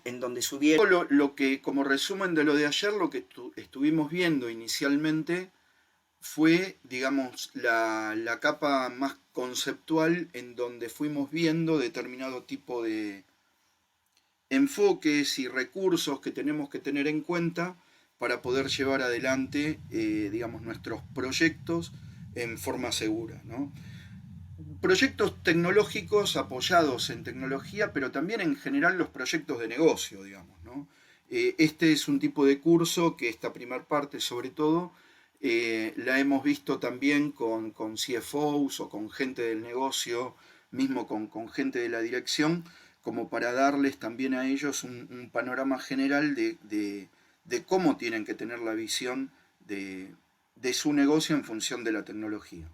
en donde subieron. Lo que, como resumen de lo de ayer, lo que estuvimos viendo inicialmente fue, digamos, la capa más conceptual en donde fuimos viendo determinado tipo de enfoques y recursos que tenemos que tener en cuenta para poder llevar adelante, digamos, nuestros proyectos en forma segura, ¿no? Proyectos tecnológicos apoyados en tecnología, pero también en general los proyectos de negocio, digamos, ¿no? Este es un tipo de curso que esta primera parte, sobre todo, la hemos visto también con CFOs o con gente del negocio, mismo con gente de la dirección, como para darles también a ellos un panorama general de cómo tienen que tener la visión de su negocio en función de la tecnología.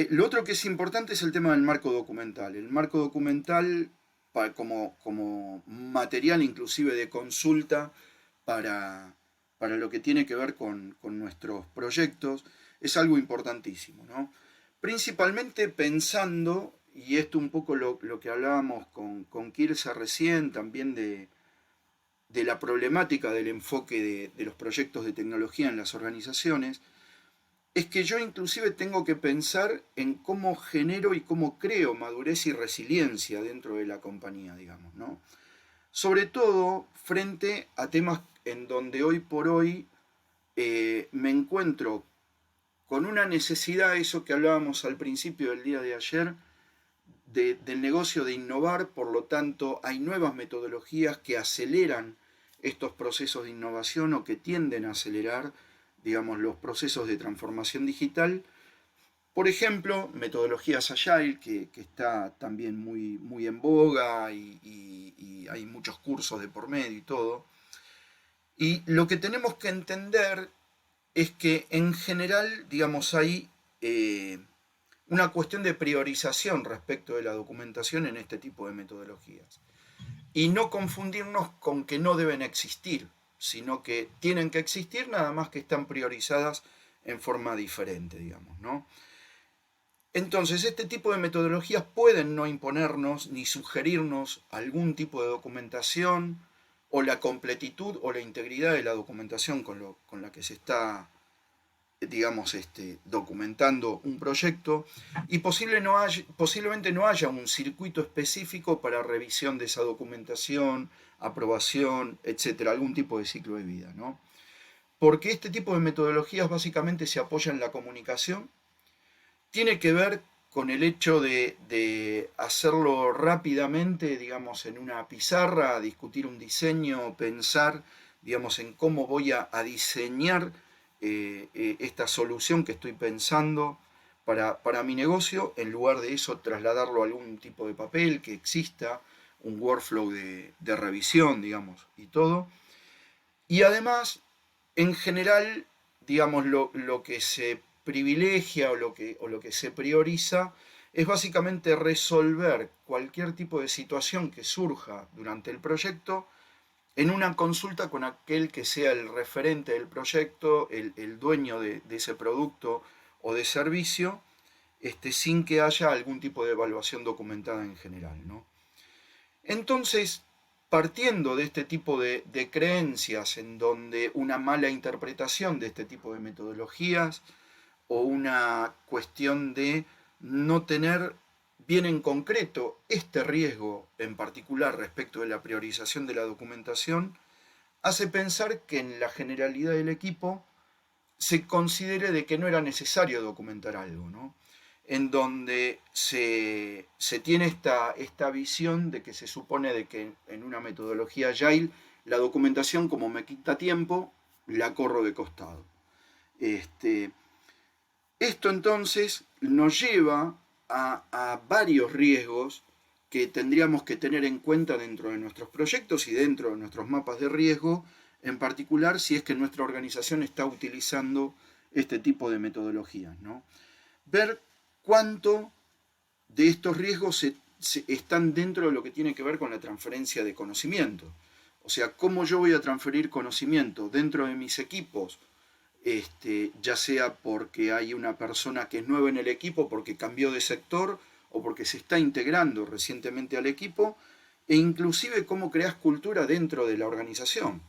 Lo otro que es importante es el tema del marco documental. El marco documental como material inclusive de consulta para, para lo que tiene que ver con nuestros proyectos es algo importantísimo, ¿no? Principalmente pensando, y esto un poco lo que hablábamos con Kirsa recién, también de la problemática del enfoque de los proyectos de tecnología en las organizaciones, es que yo inclusive tengo que pensar en cómo genero y cómo creo madurez y resiliencia dentro de la compañía, digamos, ¿no? Sobre todo frente a temas en donde hoy por hoy me encuentro con una necesidad, eso que hablábamos al principio del día de ayer, del negocio de innovar, por lo tanto hay nuevas metodologías que aceleran estos procesos de innovación o que tienden a acelerar, digamos, los procesos de transformación digital. Por ejemplo, metodologías Agile, que está también muy en boga y hay muchos cursos de por medio y todo. Y lo que tenemos que entender es que en general, digamos, hay una cuestión de priorización respecto de la documentación en este tipo de metodologías. Y no confundirnos con que no deben existir, sino que tienen que existir, nada más que están priorizadas en forma diferente, digamos, ¿no? Entonces, este tipo de metodologías pueden no imponernos ni sugerirnos algún tipo de documentación o la completitud o la integridad de la documentación con la que se está, digamos, documentando un proyecto y posiblemente no haya un circuito específico para revisión de esa documentación, aprobación, etcétera, algún tipo de ciclo de vida, ¿no? Porque este tipo de metodologías básicamente se apoyan en la comunicación, tiene que ver con el hecho de hacerlo rápidamente, digamos, en una pizarra, discutir un diseño, pensar, digamos, en cómo voy a diseñar esta solución que estoy pensando para mi negocio, en lugar de eso trasladarlo a algún tipo de papel que exista, un workflow de revisión, digamos, y todo. Y además, en general, digamos, lo que se privilegia o lo que se prioriza es básicamente resolver cualquier tipo de situación que surja durante el proyecto en una consulta con aquel que sea el referente del proyecto, el dueño de ese producto o de servicio, sin que haya algún tipo de evaluación documentada en general, ¿no? Entonces, partiendo de este tipo de creencias en donde una mala interpretación de este tipo de metodologías o una cuestión de no tener bien en concreto este riesgo en particular respecto de la priorización de la documentación, hace pensar que en la generalidad del equipo se considere de que no era necesario documentar algo, ¿no? En donde se tiene esta visión de que se supone de que en una metodología Agile la documentación, como me quita tiempo, la corro de costado. Este, Esto entonces nos lleva a varios riesgos que tendríamos que tener en cuenta dentro de nuestros proyectos y dentro de nuestros mapas de riesgo, en particular si es que nuestra organización está utilizando este tipo de metodologías, ¿no? Ver cuánto de estos riesgos están dentro de lo que tiene que ver con la transferencia de conocimiento. O sea, cómo yo voy a transferir conocimiento dentro de mis equipos, ya sea porque hay una persona que es nueva en el equipo, porque cambió de sector o porque se está integrando recientemente al equipo, e inclusive cómo creas cultura dentro de la organización.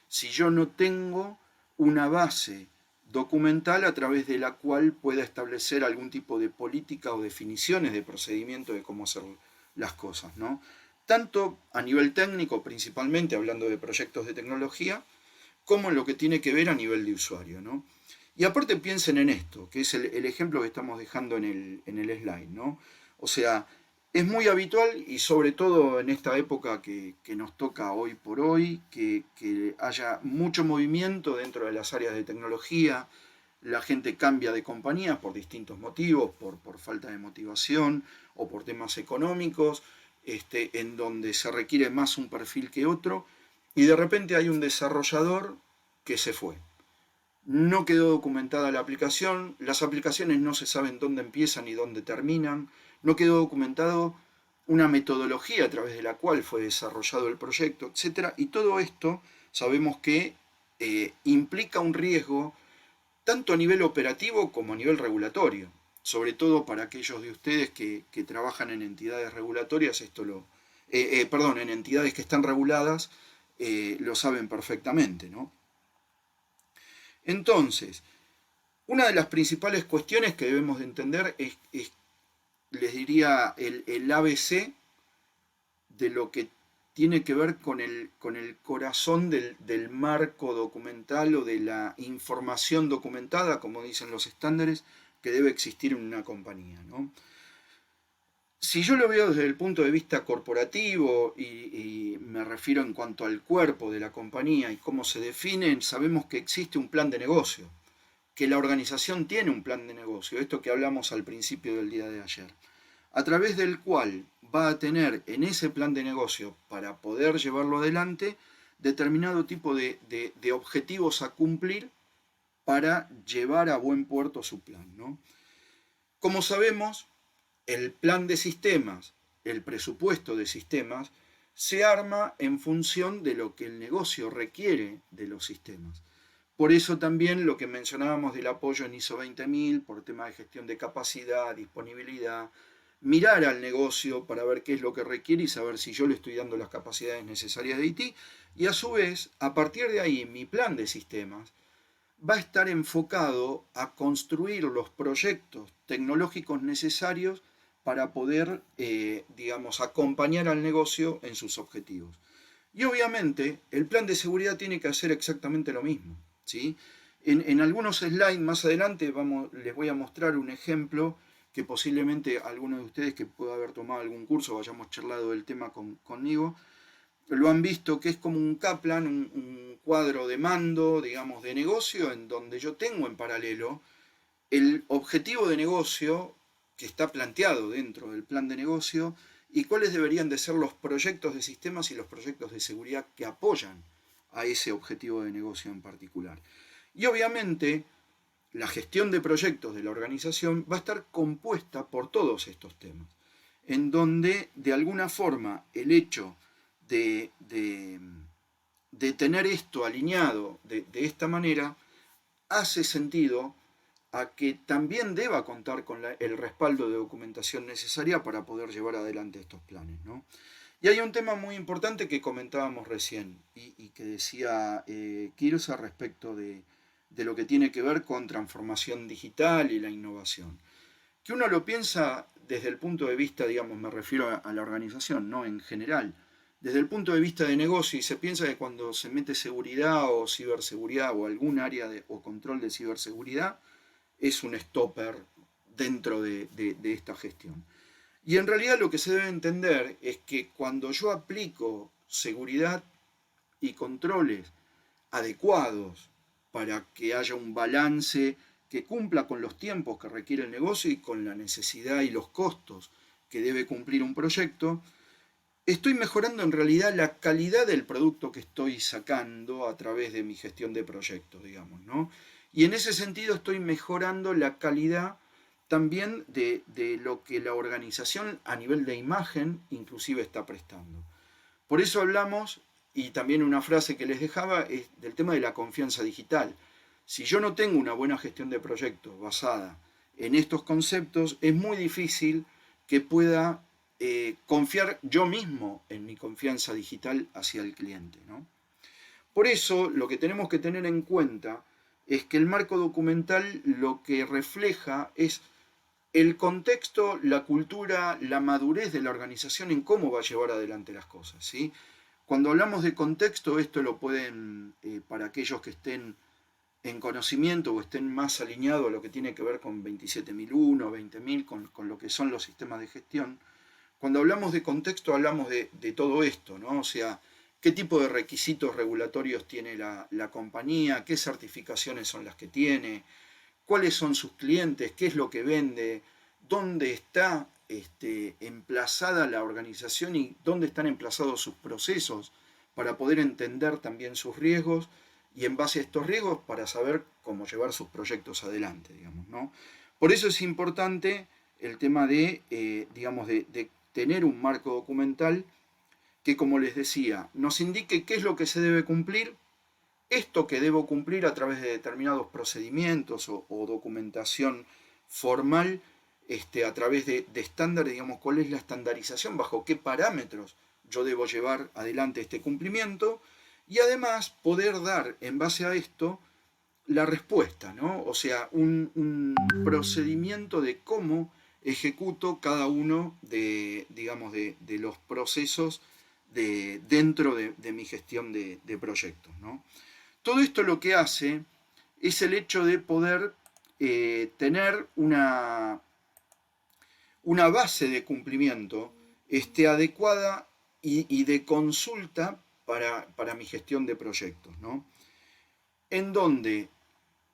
Si yo no tengo una base documental a través de la cual pueda establecer algún tipo de política o definiciones de procedimiento de cómo hacer las cosas, ¿no? Tanto a nivel técnico, principalmente hablando de proyectos de tecnología, como en lo que tiene que ver a nivel de usuario, ¿no? Y aparte piensen en esto, que es el ejemplo que estamos dejando en el slide, ¿no? O sea, es muy habitual y sobre todo en esta época que nos toca hoy por hoy, que haya mucho movimiento dentro de las áreas de tecnología, la gente cambia de compañías por distintos motivos, por falta de motivación o por temas económicos, en donde se requiere más un perfil que otro, y de repente hay un desarrollador que se fue. No quedó documentada la aplicación, las aplicaciones no se saben dónde empiezan y dónde terminan, no quedó documentado una metodología a través de la cual fue desarrollado el proyecto, etc. Y todo esto sabemos que implica un riesgo tanto a nivel operativo como a nivel regulatorio. Sobre todo para aquellos de ustedes que trabajan en entidades regulatorias, en entidades que están reguladas, lo saben perfectamente, ¿no? Entonces, una de las principales cuestiones que debemos de entender es les diría, el ABC de lo que tiene que ver con el corazón del marco documental o de la información documentada, como dicen los estándares, que debe existir en una compañía, ¿no? Si yo lo veo desde el punto de vista corporativo y me refiero en cuanto al cuerpo de la compañía y cómo se definen, sabemos que existe un plan de negocio, que la organización tiene un plan de negocio, esto que hablamos al principio del día de ayer, a través del cual va a tener en ese plan de negocio, para poder llevarlo adelante, determinado tipo de objetivos a cumplir para llevar a buen puerto su plan, ¿no? Como sabemos, el plan de sistemas, el presupuesto de sistemas, se arma en función de lo que el negocio requiere de los sistemas. Por eso también lo que mencionábamos del apoyo en ISO 20000, por tema de gestión de capacidad, disponibilidad, mirar al negocio para ver qué es lo que requiere y saber si yo le estoy dando las capacidades necesarias de IT, y a su vez, a partir de ahí, mi plan de sistemas va a estar enfocado a construir los proyectos tecnológicos necesarios para poder, digamos, acompañar al negocio en sus objetivos. Y obviamente el plan de seguridad tiene que hacer exactamente lo mismo, ¿sí? En algunos slides más adelante les voy a mostrar un ejemplo que posiblemente alguno de ustedes que pueda haber tomado algún curso o hayamos charlado del tema conmigo, lo han visto, que es como un Kaplan, un cuadro de mando, digamos, de negocio, en donde yo tengo en paralelo el objetivo de negocio que está planteado dentro del plan de negocio y cuáles deberían de ser los proyectos de sistemas y los proyectos de seguridad que apoyan a ese objetivo de negocio en particular. Y obviamente la gestión de proyectos de la organización va a estar compuesta por todos estos temas, en donde de alguna forma el hecho de tener esto alineado de esta manera hace sentido a que también deba contar con el respaldo de documentación necesaria para poder llevar adelante estos planes, ¿no? Y hay un tema muy importante que comentábamos recién y que decía Kirsa respecto de lo que tiene que ver con transformación digital y la innovación. Que uno lo piensa desde el punto de vista, digamos, me refiero a la organización, no en general, desde el punto de vista de negocio, y se piensa que cuando se mete seguridad o ciberseguridad o algún área o control de ciberseguridad, es un stopper dentro de esta gestión. Y en realidad lo que se debe entender es que cuando yo aplico seguridad y controles adecuados para que haya un balance que cumpla con los tiempos que requiere el negocio y con la necesidad y los costos que debe cumplir un proyecto, estoy mejorando en realidad la calidad del producto que estoy sacando a través de mi gestión de proyectos, digamos, ¿no? Y en ese sentido estoy mejorando la calidad también de lo que la organización a nivel de imagen inclusive está prestando. Por eso hablamos, y también una frase que les dejaba, es del tema de la confianza digital. Si yo no tengo una buena gestión de proyectos basada en estos conceptos, es muy difícil que pueda confiar yo mismo en mi confianza digital hacia el cliente, ¿no? Por eso lo que tenemos que tener en cuenta es que el marco documental lo que refleja es el contexto, la cultura, la madurez de la organización en cómo va a llevar adelante las cosas, ¿sí? Cuando hablamos de contexto, esto lo pueden, para aquellos que estén en conocimiento o estén más alineados a lo que tiene que ver con 27001, 20000, con lo que son los sistemas de gestión. Cuando hablamos de contexto hablamos de todo esto, ¿no? O sea, qué tipo de requisitos regulatorios tiene la compañía, qué certificaciones son las que tiene, cuáles son sus clientes, qué es lo que vende, dónde está emplazada la organización y dónde están emplazados sus procesos para poder entender también sus riesgos y en base a estos riesgos para saber cómo llevar sus proyectos adelante, digamos, ¿no? Por eso es importante el tema de tener un marco documental que, como les decía, nos indique qué es lo que se debe cumplir, esto que debo cumplir a través de determinados procedimientos o documentación formal, a través de estándares, digamos, cuál es la estandarización, bajo qué parámetros yo debo llevar adelante este cumplimiento, y además poder dar en base a esto la respuesta, ¿no? O sea, un procedimiento de cómo ejecuto cada uno digamos, de los procesos dentro de mi gestión de proyectos, ¿no? Todo esto lo que hace es el hecho de poder tener una base de cumplimiento adecuada y de consulta para mi gestión de proyectos, ¿no? En donde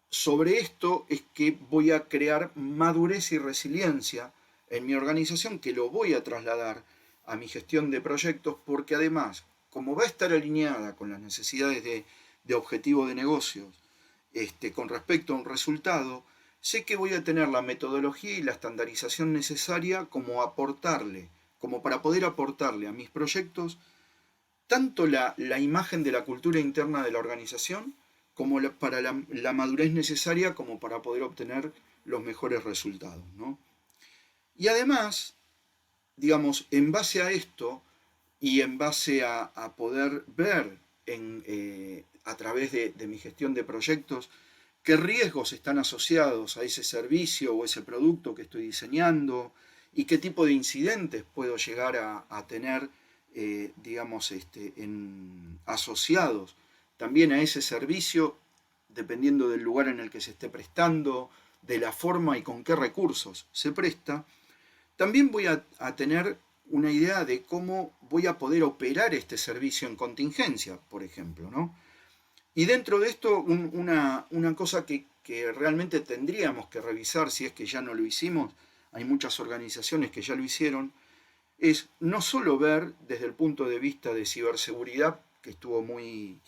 sobre esto es que voy a crear madurez y resiliencia en mi organización, que lo voy a trasladar a mi gestión de proyectos, porque además, como va a estar alineada con las necesidades de objetivo de negocios, con respecto a un resultado, sé que voy a tener la metodología y la estandarización necesaria como para poder aportarle a mis proyectos tanto la imagen de la cultura interna de la organización, como para la madurez necesaria como para poder obtener los mejores resultados, ¿no? Y además, digamos, en base a esto y en base a poder ver a través de mi gestión de proyectos qué riesgos están asociados a ese servicio o ese producto que estoy diseñando y qué tipo de incidentes puedo llegar a tener, digamos, asociados también a ese servicio, dependiendo del lugar en el que se esté prestando, de la forma y con qué recursos se presta. También voy a tener una idea de cómo voy a poder operar este servicio en contingencia, por ejemplo, ¿no? Y dentro de esto, una cosa que realmente tendríamos que revisar, si es que ya no lo hicimos, hay muchas organizaciones que ya lo hicieron, es no solo ver desde el punto de vista de ciberseguridad, que estuvo muy,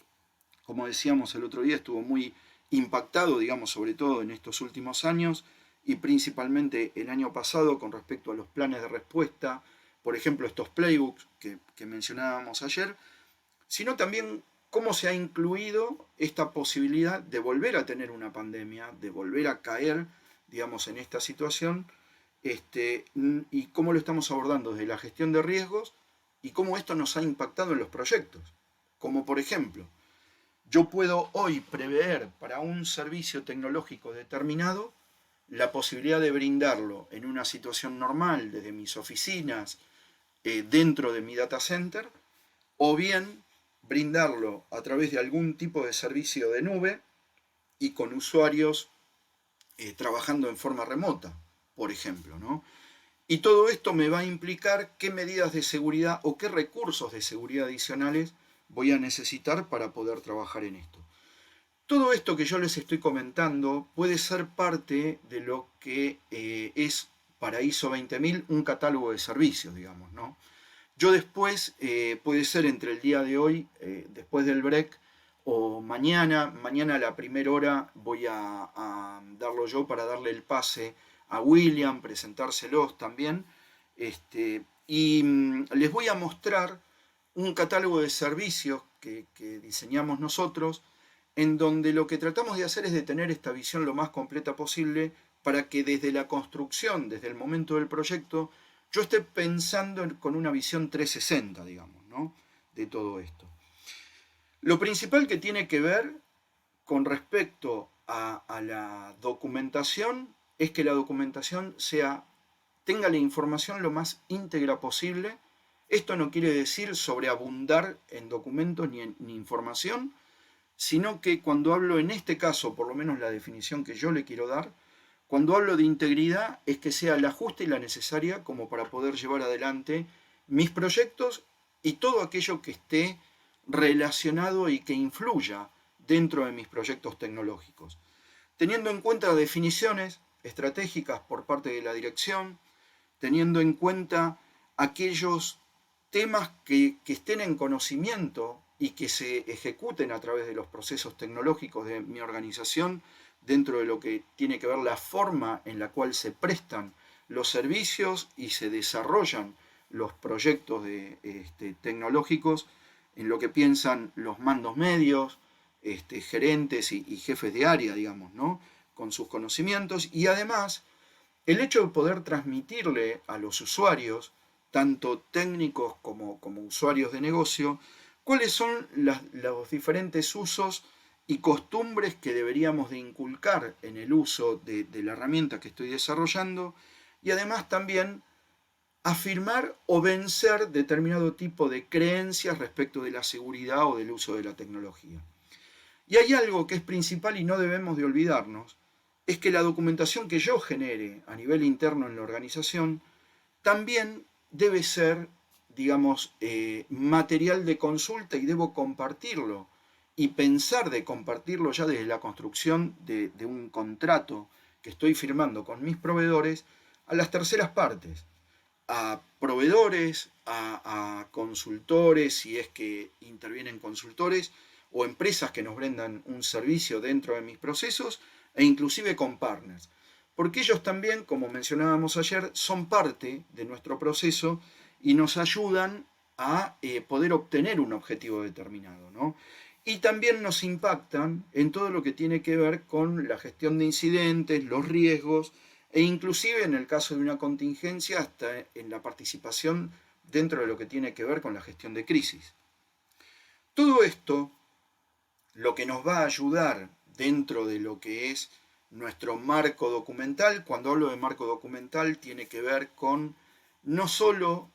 como decíamos el otro día, estuvo muy impactado, digamos, sobre todo en estos últimos años, y principalmente el año pasado con respecto a los planes de respuesta, por ejemplo, estos playbooks que mencionábamos ayer, sino también cómo se ha incluido esta posibilidad de volver a tener una pandemia, de volver a caer, digamos, en esta situación, y cómo lo estamos abordando desde la gestión de riesgos y cómo esto nos ha impactado en los proyectos. Como por ejemplo, yo puedo hoy prever para un servicio tecnológico determinado la posibilidad de brindarlo en una situación normal desde mis oficinas, dentro de mi data center, o bien brindarlo a través de algún tipo de servicio de nube y con usuarios trabajando en forma remota, por ejemplo, ¿no? Y todo esto me va a implicar qué medidas de seguridad o qué recursos de seguridad adicionales voy a necesitar para poder trabajar en esto. Todo esto que yo les estoy comentando puede ser parte de lo que es para ISO 20000 un catálogo de servicios, digamos, ¿no? Yo después, puede ser entre el día de hoy, después del break, o mañana a la primera hora voy a darlo yo para darle el pase a William, presentárselos también, y les voy a mostrar un catálogo de servicios que diseñamos nosotros, en donde lo que tratamos de hacer es de tener esta visión lo más completa posible para que desde la construcción, desde el momento del proyecto, yo esté pensando con una visión 360, digamos, ¿no? De todo esto. Lo principal que tiene que ver con respecto a la documentación es que la documentación tenga la información lo más íntegra posible. Esto no quiere decir sobreabundar en documentos ni información, sino que cuando hablo en este caso, por lo menos la definición que yo le quiero dar, cuando hablo de integridad es que sea la justa y la necesaria como para poder llevar adelante mis proyectos y todo aquello que esté relacionado y que influya dentro de mis proyectos tecnológicos, teniendo en cuenta definiciones estratégicas por parte de la dirección, teniendo en cuenta aquellos temas que estén en conocimiento y que se ejecuten a través de los procesos tecnológicos de mi organización, dentro de lo que tiene que ver la forma en la cual se prestan los servicios y se desarrollan los proyectos tecnológicos, en lo que piensan los mandos medios, gerentes y jefes de área, digamos, ¿no? Con sus conocimientos, y además el hecho de poder transmitirle a los usuarios, tanto técnicos como usuarios de negocio, cuáles son los diferentes usos y costumbres que deberíamos de inculcar en el uso de la herramienta que estoy desarrollando, y además también afirmar o vencer determinado tipo de creencias respecto de la seguridad o del uso de la tecnología. Y hay algo que es principal y no debemos de olvidarnos, es que la documentación que yo genere a nivel interno en la organización también debe ser, digamos, material de consulta, y debo compartirlo y pensar de compartirlo ya desde la construcción de un contrato que estoy firmando con mis proveedores a las terceras partes, a proveedores, a consultores, si es que intervienen consultores, o empresas que nos brindan un servicio dentro de mis procesos, e inclusive con partners. Porque ellos también, como mencionábamos ayer, son parte de nuestro proceso y nos ayudan a poder obtener un objetivo determinado, ¿no? Y también nos impactan en todo lo que tiene que ver con la gestión de incidentes, los riesgos, e inclusive en el caso de una contingencia hasta en la participación dentro de lo que tiene que ver con la gestión de crisis. Todo esto lo que nos va a ayudar dentro de lo que es nuestro marco documental. Cuando hablo de marco documental tiene que ver con no solo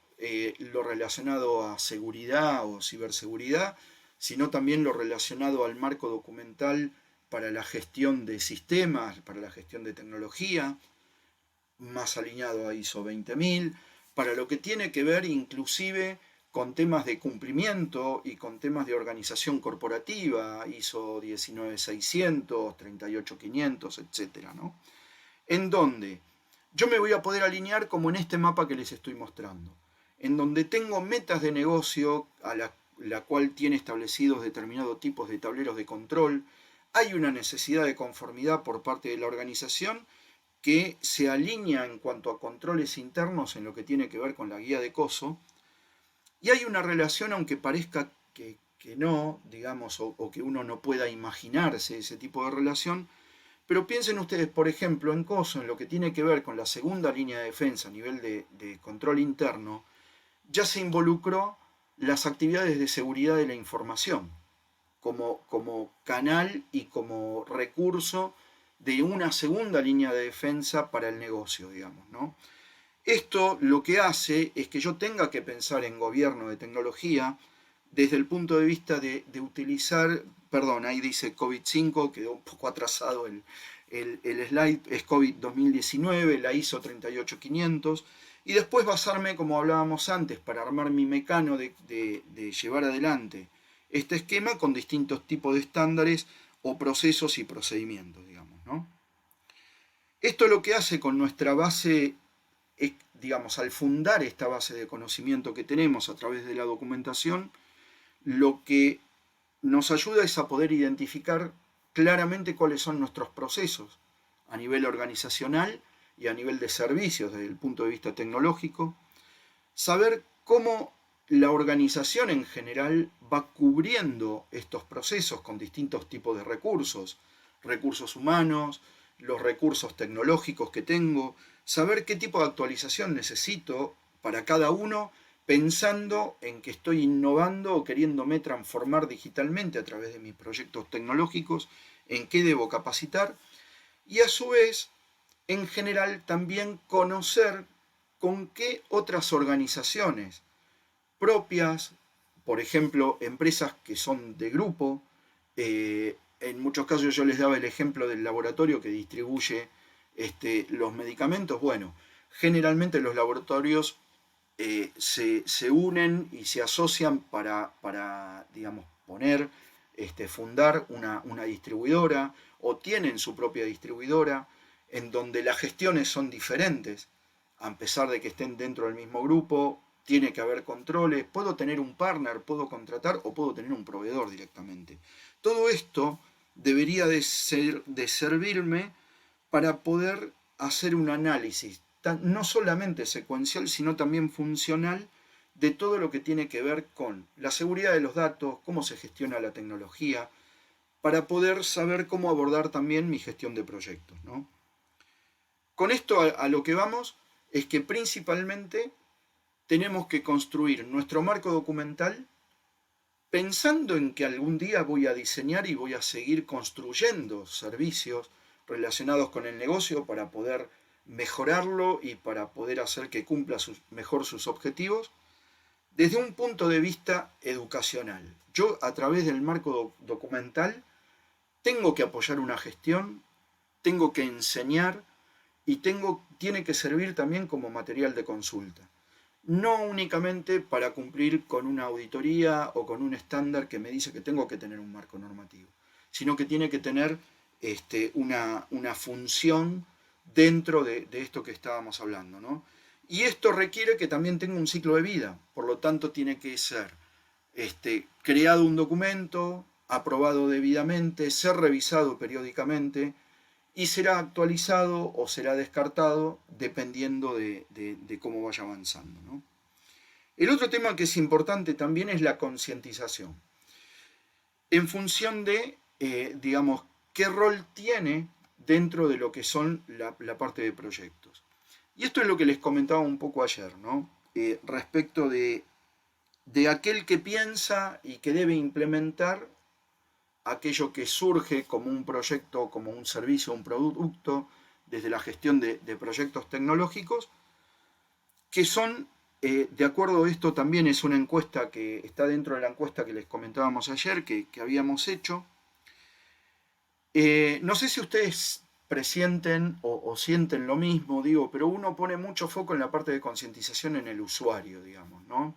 lo relacionado a seguridad o ciberseguridad, sino también lo relacionado al marco documental para la gestión de sistemas, para la gestión de tecnología, más alineado a ISO 20000, para lo que tiene que ver inclusive con temas de cumplimiento y con temas de organización corporativa, ISO 19600, 38500, etc., ¿no? En donde yo me voy a poder alinear como en este mapa que les estoy mostrando, en donde tengo metas de negocio a la cual tiene establecidos determinados tipos de tableros de control. Hay una necesidad de conformidad por parte de la organización que se alinea en cuanto a controles internos en lo que tiene que ver con la guía de COSO, y hay una relación, aunque parezca que no, digamos, o que uno no pueda imaginarse ese tipo de relación, pero piensen ustedes, por ejemplo, en COSO, en lo que tiene que ver con la segunda línea de defensa a nivel de control interno, ya se involucró las actividades de seguridad de la información como canal y como recurso de una segunda línea de defensa para el negocio, digamos, ¿no? Esto lo que hace es que yo tenga que pensar en gobierno de tecnología desde el punto de vista de utilizar, perdón, ahí dice COVID-5, quedó un poco atrasado el slide, es COVID 2019, la ISO 38500, y después basarme, como hablábamos antes, para armar mi mecano de llevar adelante este esquema con distintos tipos de estándares o procesos y procedimientos, digamos, ¿no? Esto lo que hace con nuestra base, digamos, al fundar esta base de conocimiento que tenemos a través de la documentación, lo que nos ayuda es a poder identificar claramente cuáles son nuestros procesos a nivel organizacional y a nivel de servicios desde el punto de vista tecnológico, saber cómo la organización en general va cubriendo estos procesos con distintos tipos de recursos humanos, los recursos tecnológicos que tengo, saber qué tipo de actualización necesito para cada uno, pensando en que estoy innovando o queriéndome transformar digitalmente a través de mis proyectos tecnológicos, en qué debo capacitar, y a su vez, en general, también conocer con qué otras organizaciones propias, por ejemplo, empresas que son de grupo, en muchos casos yo les daba el ejemplo del laboratorio que distribuye los medicamentos. Bueno, generalmente los laboratorios se unen y se asocian para digamos, fundar una distribuidora o tienen su propia distribuidora en donde las gestiones son diferentes, a pesar de que estén dentro del mismo grupo, tiene que haber controles, puedo tener un partner, puedo contratar o puedo tener un proveedor directamente. Todo esto debería de servirme para poder hacer un análisis, no solamente secuencial, sino también funcional, de todo lo que tiene que ver con la seguridad de los datos, cómo se gestiona la tecnología, para poder saber cómo abordar también mi gestión de proyectos, ¿no? Con esto a lo que vamos es que principalmente tenemos que construir nuestro marco documental pensando en que algún día voy a diseñar y voy a seguir construyendo servicios relacionados con el negocio para poder mejorarlo y para poder hacer que cumpla mejor sus objetivos, desde un punto de vista educacional. Yo, a través del marco documental, tengo que apoyar una gestión, tengo que enseñar y tiene que servir también como material de consulta. No únicamente para cumplir con una auditoría o con un estándar que me dice que tengo que tener un marco normativo, sino que tiene que tener una función dentro de esto que estábamos hablando, ¿no? Y esto requiere que también tenga un ciclo de vida, por lo tanto tiene que ser creado un documento, aprobado debidamente, ser revisado periódicamente y será actualizado o será descartado dependiendo de cómo vaya avanzando, ¿no? El otro tema que es importante también es la concientización, en función de, digamos, qué rol tiene dentro de lo que son la parte de proyectos. Y esto es lo que les comentaba un poco ayer, ¿no? Respecto de aquel que piensa y que debe implementar aquello que surge como un proyecto, como un servicio, un producto, desde la gestión de proyectos tecnológicos, que son, de acuerdo a esto también es una encuesta que está dentro de la encuesta que les comentábamos ayer, que habíamos hecho. No sé si ustedes presienten o sienten lo mismo, digo, pero uno pone mucho foco en la parte de concientización en el usuario, digamos, ¿no?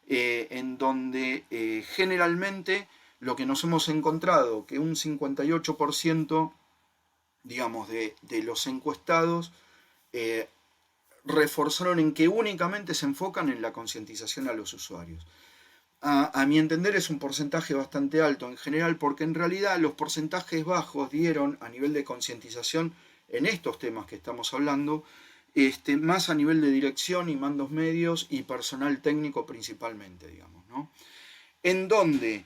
En donde generalmente lo que nos hemos encontrado, que un 58%, digamos, de los encuestados reforzaron en que únicamente se enfocan en la concientización a los usuarios. A mi entender es un porcentaje bastante alto en general, porque en realidad los porcentajes bajos dieron a nivel de concientización en estos temas que estamos hablando, más a nivel de dirección y mandos medios y personal técnico principalmente, digamos, ¿no? En donde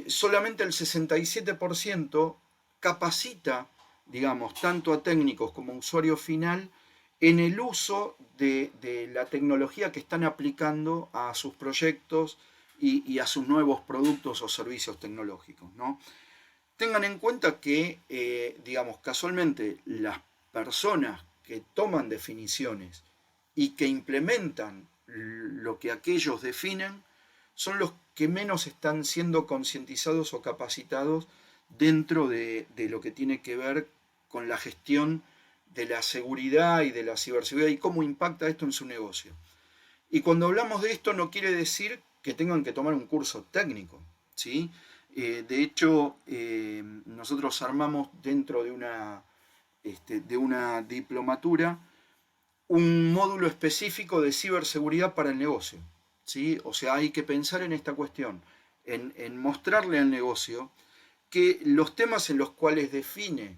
solamente el 67% capacita, digamos, tanto a técnicos como a usuario final en el uso de la tecnología que están aplicando a sus proyectos y a sus nuevos productos o servicios tecnológicos, ¿no? Tengan en cuenta que, digamos, casualmente las personas que toman definiciones y que implementan lo que aquellos definen son los que menos están siendo concientizados o capacitados dentro de lo que tiene que ver con la gestión de la seguridad y de la ciberseguridad y cómo impacta esto en su negocio. Y cuando hablamos de esto no quiere decir que tengan que tomar un curso técnico, ¿sí? De hecho, nosotros armamos dentro de una diplomatura un módulo específico de ciberseguridad para el negocio, ¿sí? O sea, hay que pensar en esta cuestión, en mostrarle al negocio que los temas en los cuales define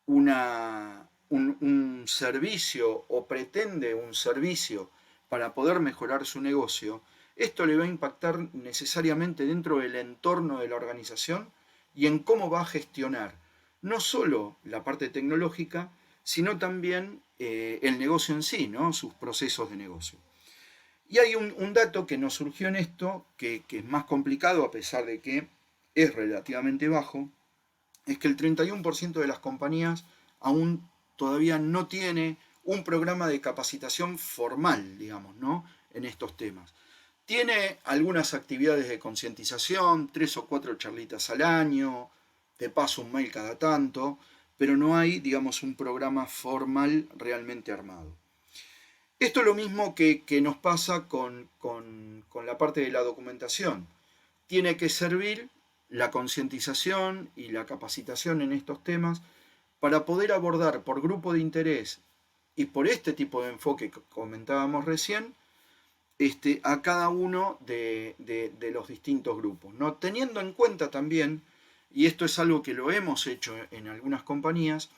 un servicio o pretende un servicio para poder mejorar su negocio, esto le va a impactar necesariamente dentro del entorno de la organización y en cómo va a gestionar no solo la parte tecnológica, sino también el negocio en sí, ¿no? Sus procesos de negocio. Y hay un dato que nos surgió en esto, que es más complicado a pesar de que es relativamente bajo, es que el 31% de las compañías aún todavía no tiene un programa de capacitación formal, digamos, ¿no? En estos temas. Tiene algunas actividades de concientización, 3 o 4 charlitas al año, te paso un mail cada tanto, pero no hay, digamos, un programa formal realmente armado. Esto es lo mismo que nos pasa con la parte de la documentación. Tiene que servir la concientización y la capacitación en estos temas para poder abordar por grupo de interés y por este tipo de enfoque que comentábamos recién, a cada uno de los distintos grupos, ¿no? Teniendo en cuenta también, y esto es algo que lo hemos hecho en algunas compañías,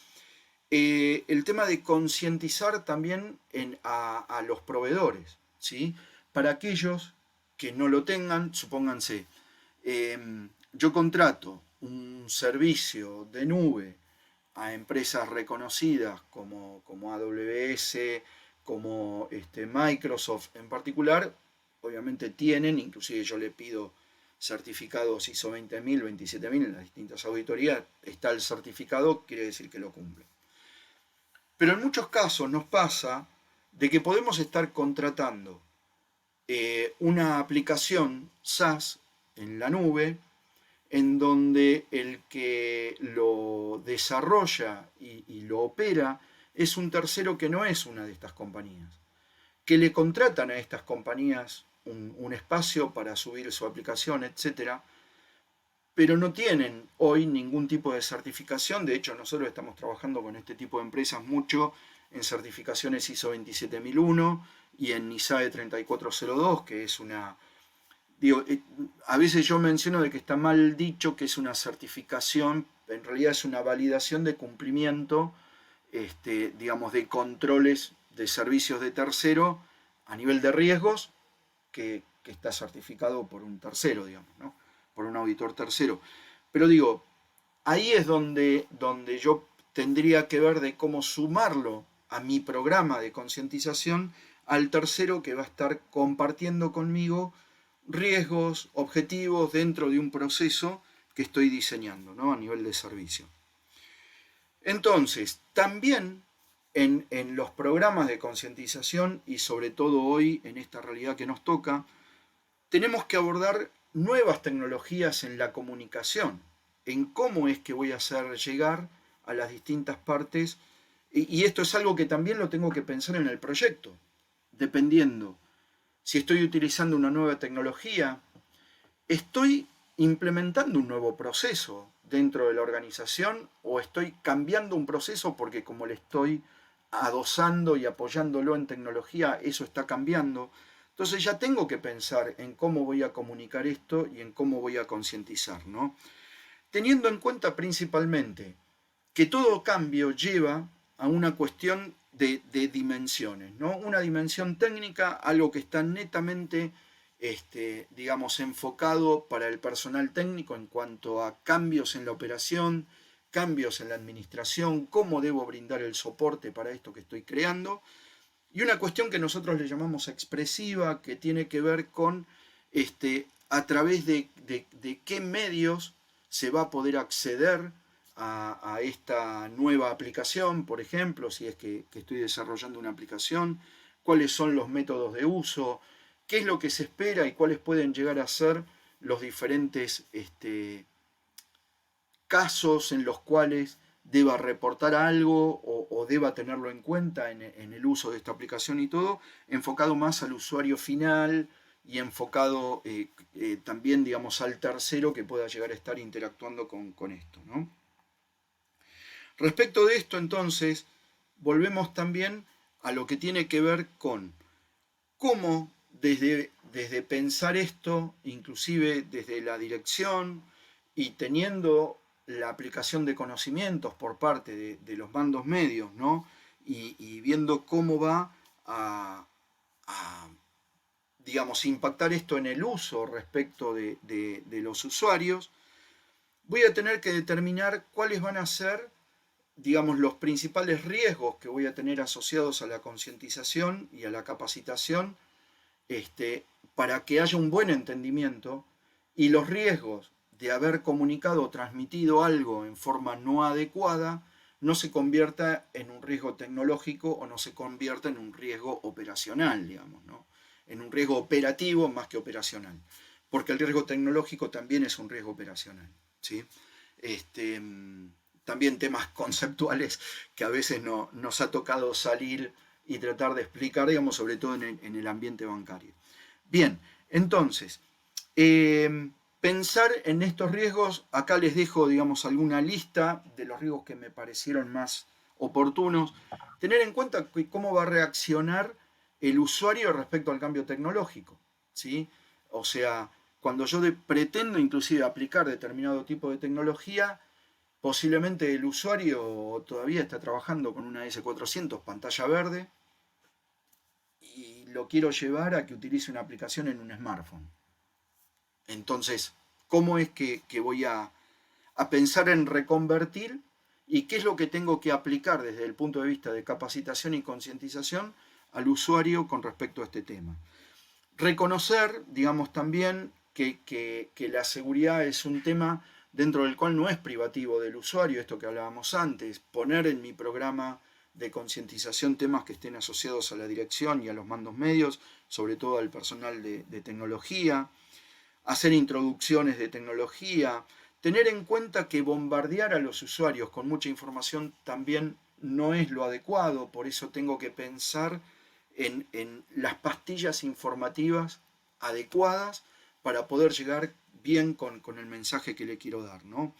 el tema de concientizar también a los proveedores, ¿sí? Para aquellos que no lo tengan, supónganse, yo contrato un servicio de nube a empresas reconocidas como AWS, como Microsoft en particular, obviamente tienen, inclusive yo le pido certificados ISO 20000, 27000 en las distintas auditorías, está el certificado, quiere decir que lo cumple. Pero en muchos casos nos pasa de que podemos estar contratando una aplicación SaaS en la nube en donde el que lo desarrolla y lo opera es un tercero que no es una de estas compañías, que le contratan a estas compañías un espacio para subir su aplicación, etcétera, pero no tienen hoy ningún tipo de certificación. De hecho, nosotros estamos trabajando con este tipo de empresas mucho en certificaciones ISO 27001 y en ISAE 3402, que es una... Digo, a veces yo menciono de que está mal dicho que es una certificación, en realidad es una validación de cumplimiento, digamos, de controles de servicios de tercero a nivel de riesgos que está certificado por un tercero, digamos, ¿no? Por un auditor tercero. Pero digo, ahí es donde yo tendría que ver de cómo sumarlo a mi programa de concientización al tercero que va a estar compartiendo conmigo riesgos, objetivos dentro de un proceso que estoy diseñando, ¿no? A nivel de servicio. Entonces, también en los programas de concientización y sobre todo hoy en esta realidad que nos toca, tenemos que abordar nuevas tecnologías en la comunicación, en cómo es que voy a hacer llegar a las distintas partes, y esto es algo que también lo tengo que pensar en el proyecto, dependiendo si estoy utilizando una nueva tecnología, estoy implementando un nuevo proceso dentro de la organización o estoy cambiando un proceso porque como le estoy adosando y apoyándolo en tecnología, eso está cambiando. Entonces ya tengo que pensar en cómo voy a comunicar esto y en cómo voy a concientizar, ¿no? Teniendo en cuenta principalmente que todo cambio lleva a una cuestión de dimensiones, ¿no? Una dimensión técnica, algo que está netamente, digamos, enfocado para el personal técnico en cuanto a cambios en la operación, cambios en la administración, cómo debo brindar el soporte para esto que estoy creando, y una cuestión que nosotros le llamamos expresiva, que tiene que ver con a través de qué medios se va a poder acceder a esta nueva aplicación, por ejemplo, si es que estoy desarrollando una aplicación, cuáles son los métodos de uso, qué es lo que se espera y cuáles pueden llegar a ser los diferentes casos en los cuales deba reportar algo o deba tenerlo en cuenta en el uso de esta aplicación y todo, enfocado más al usuario final y enfocado también, digamos, al tercero que pueda llegar a estar interactuando con esto, ¿no? Respecto de esto, entonces, volvemos también a lo que tiene que ver con cómo desde pensar esto, inclusive desde la dirección y teniendo la aplicación de conocimientos por parte de los mandos medios, ¿no? Y viendo cómo va a, digamos, impactar esto en el uso respecto de los usuarios, voy a tener que determinar cuáles van a ser digamos, los principales riesgos que voy a tener asociados a la concientización y a la capacitación, para que haya un buen entendimiento, y los riesgos de haber comunicado o transmitido algo en forma no adecuada no se convierta en un riesgo tecnológico o no se convierta en un riesgo operacional, digamos, ¿no? En un riesgo operativo más que operacional. Porque el riesgo tecnológico también es un riesgo operacional, ¿sí? Este, también temas conceptuales que a veces nos ha tocado salir y tratar de explicar, digamos, sobre todo en el ambiente bancario. Bien, entonces, pensar en estos riesgos, acá les dejo, digamos, alguna lista de los riesgos que me parecieron más oportunos. Tener en cuenta cómo va a reaccionar el usuario respecto al cambio tecnológico, ¿sí? O sea, cuando yo pretendo inclusive aplicar determinado tipo de tecnología, posiblemente el usuario todavía está trabajando con una S400 pantalla verde y lo quiero llevar a que utilice una aplicación en un smartphone. Entonces, ¿cómo es que voy a pensar en reconvertir y qué es lo que tengo que aplicar desde el punto de vista de capacitación y concientización al usuario con respecto a este tema? Reconocer, digamos, también que la seguridad es un tema dentro del cual no es privativo del usuario, esto que hablábamos antes, poner en mi programa de concientización temas que estén asociados a la dirección y a los mandos medios, sobre todo al personal de tecnología, hacer introducciones de tecnología, tener en cuenta que bombardear a los usuarios con mucha información también no es lo adecuado, por eso tengo que pensar en las pastillas informativas adecuadas para poder llegar bien con el mensaje que le quiero dar, ¿no?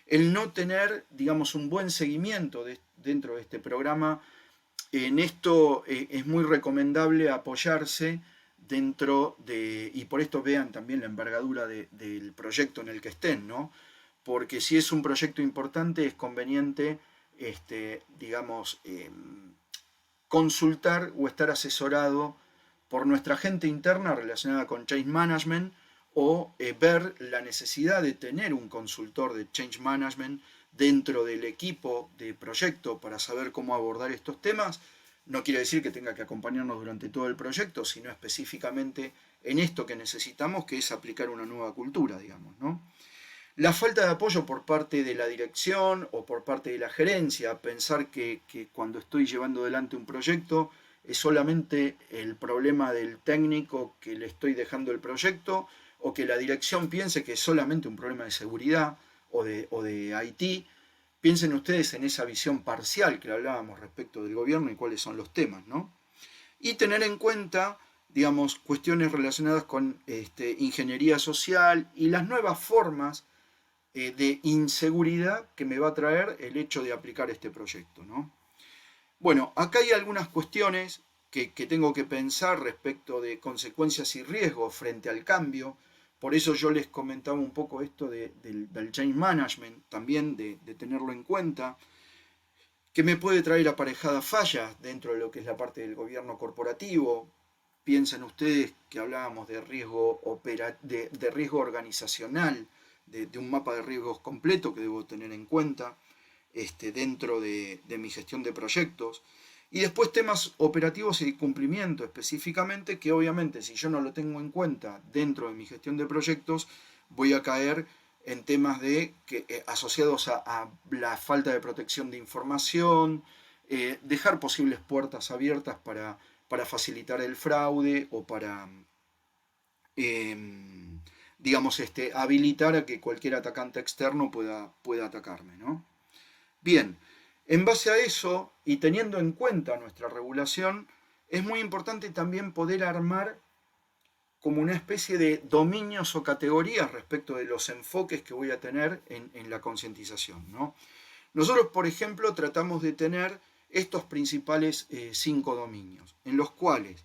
El no tener, digamos, un buen seguimiento dentro de este programa, en esto es muy recomendable apoyarse dentro de, y por esto vean también la envergadura del proyecto en el que estén, ¿no? Porque si es un proyecto importante es conveniente, digamos, consultar o estar asesorado por nuestra gente interna relacionada con Change Management o ver la necesidad de tener un consultor de Change Management dentro del equipo de proyecto para saber cómo abordar estos temas. No quiere decir que tenga que acompañarnos durante todo el proyecto, sino específicamente en esto que necesitamos, que es aplicar una nueva cultura, digamos, ¿no? La falta de apoyo por parte de la dirección o por parte de la gerencia, pensar que cuando estoy llevando adelante un proyecto es solamente el problema del técnico que le estoy dejando el proyecto, o que la dirección piense que es solamente un problema de seguridad o de IT. Piensen ustedes en esa visión parcial que hablábamos respecto del gobierno y cuáles son los temas, ¿no? Y tener en cuenta, digamos, cuestiones relacionadas con ingeniería social y las nuevas formas de inseguridad que me va a traer el hecho de aplicar este proyecto, ¿no? Bueno, acá hay algunas cuestiones que tengo que pensar respecto de consecuencias y riesgos frente al cambio. Por eso yo les comentaba un poco esto del change management, también de tenerlo en cuenta, que me puede traer aparejadas fallas dentro de lo que es la parte del gobierno corporativo. Piensen ustedes que hablábamos de riesgo, de riesgo organizacional, de un mapa de riesgos completo que debo tener en cuenta dentro de mi gestión de proyectos. Y después temas operativos y de cumplimiento específicamente, que obviamente si yo no lo tengo en cuenta dentro de mi gestión de proyectos, voy a caer en temas asociados a la falta de protección de información, dejar posibles puertas abiertas para facilitar el fraude o para, digamos, habilitar a que cualquier atacante externo pueda atacarme, ¿no? Bien, en base a eso y teniendo en cuenta nuestra regulación, es muy importante también poder armar como una especie de dominios o categorías respecto de los enfoques que voy a tener en la concientización, ¿no? Nosotros, por ejemplo, tratamos de tener estos principales 5 dominios, en los cuales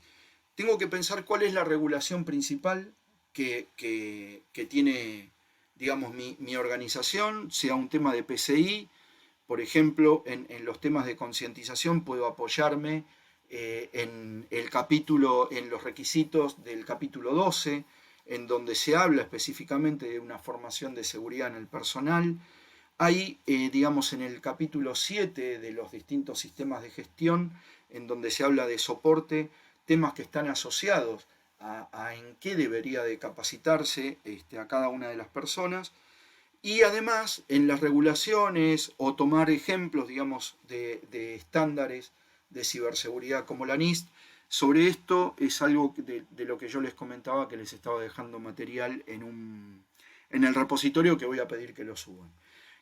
tengo que pensar cuál es la regulación principal que tiene, digamos, mi organización, sea un tema de PCI. Por ejemplo, en los temas de concientización puedo apoyarme en el capítulo, en los requisitos del capítulo 12, en donde se habla específicamente de una formación de seguridad en el personal, Hay, digamos, en el capítulo 7 de los distintos sistemas de gestión, en donde se habla de soporte, temas que están asociados a en qué debería de capacitarse a cada una de las personas. Y además, en las regulaciones o tomar ejemplos, digamos, de estándares de ciberseguridad como la NIST, sobre esto es algo de lo que yo les comentaba, que les estaba dejando material en el repositorio, que voy a pedir que lo suban.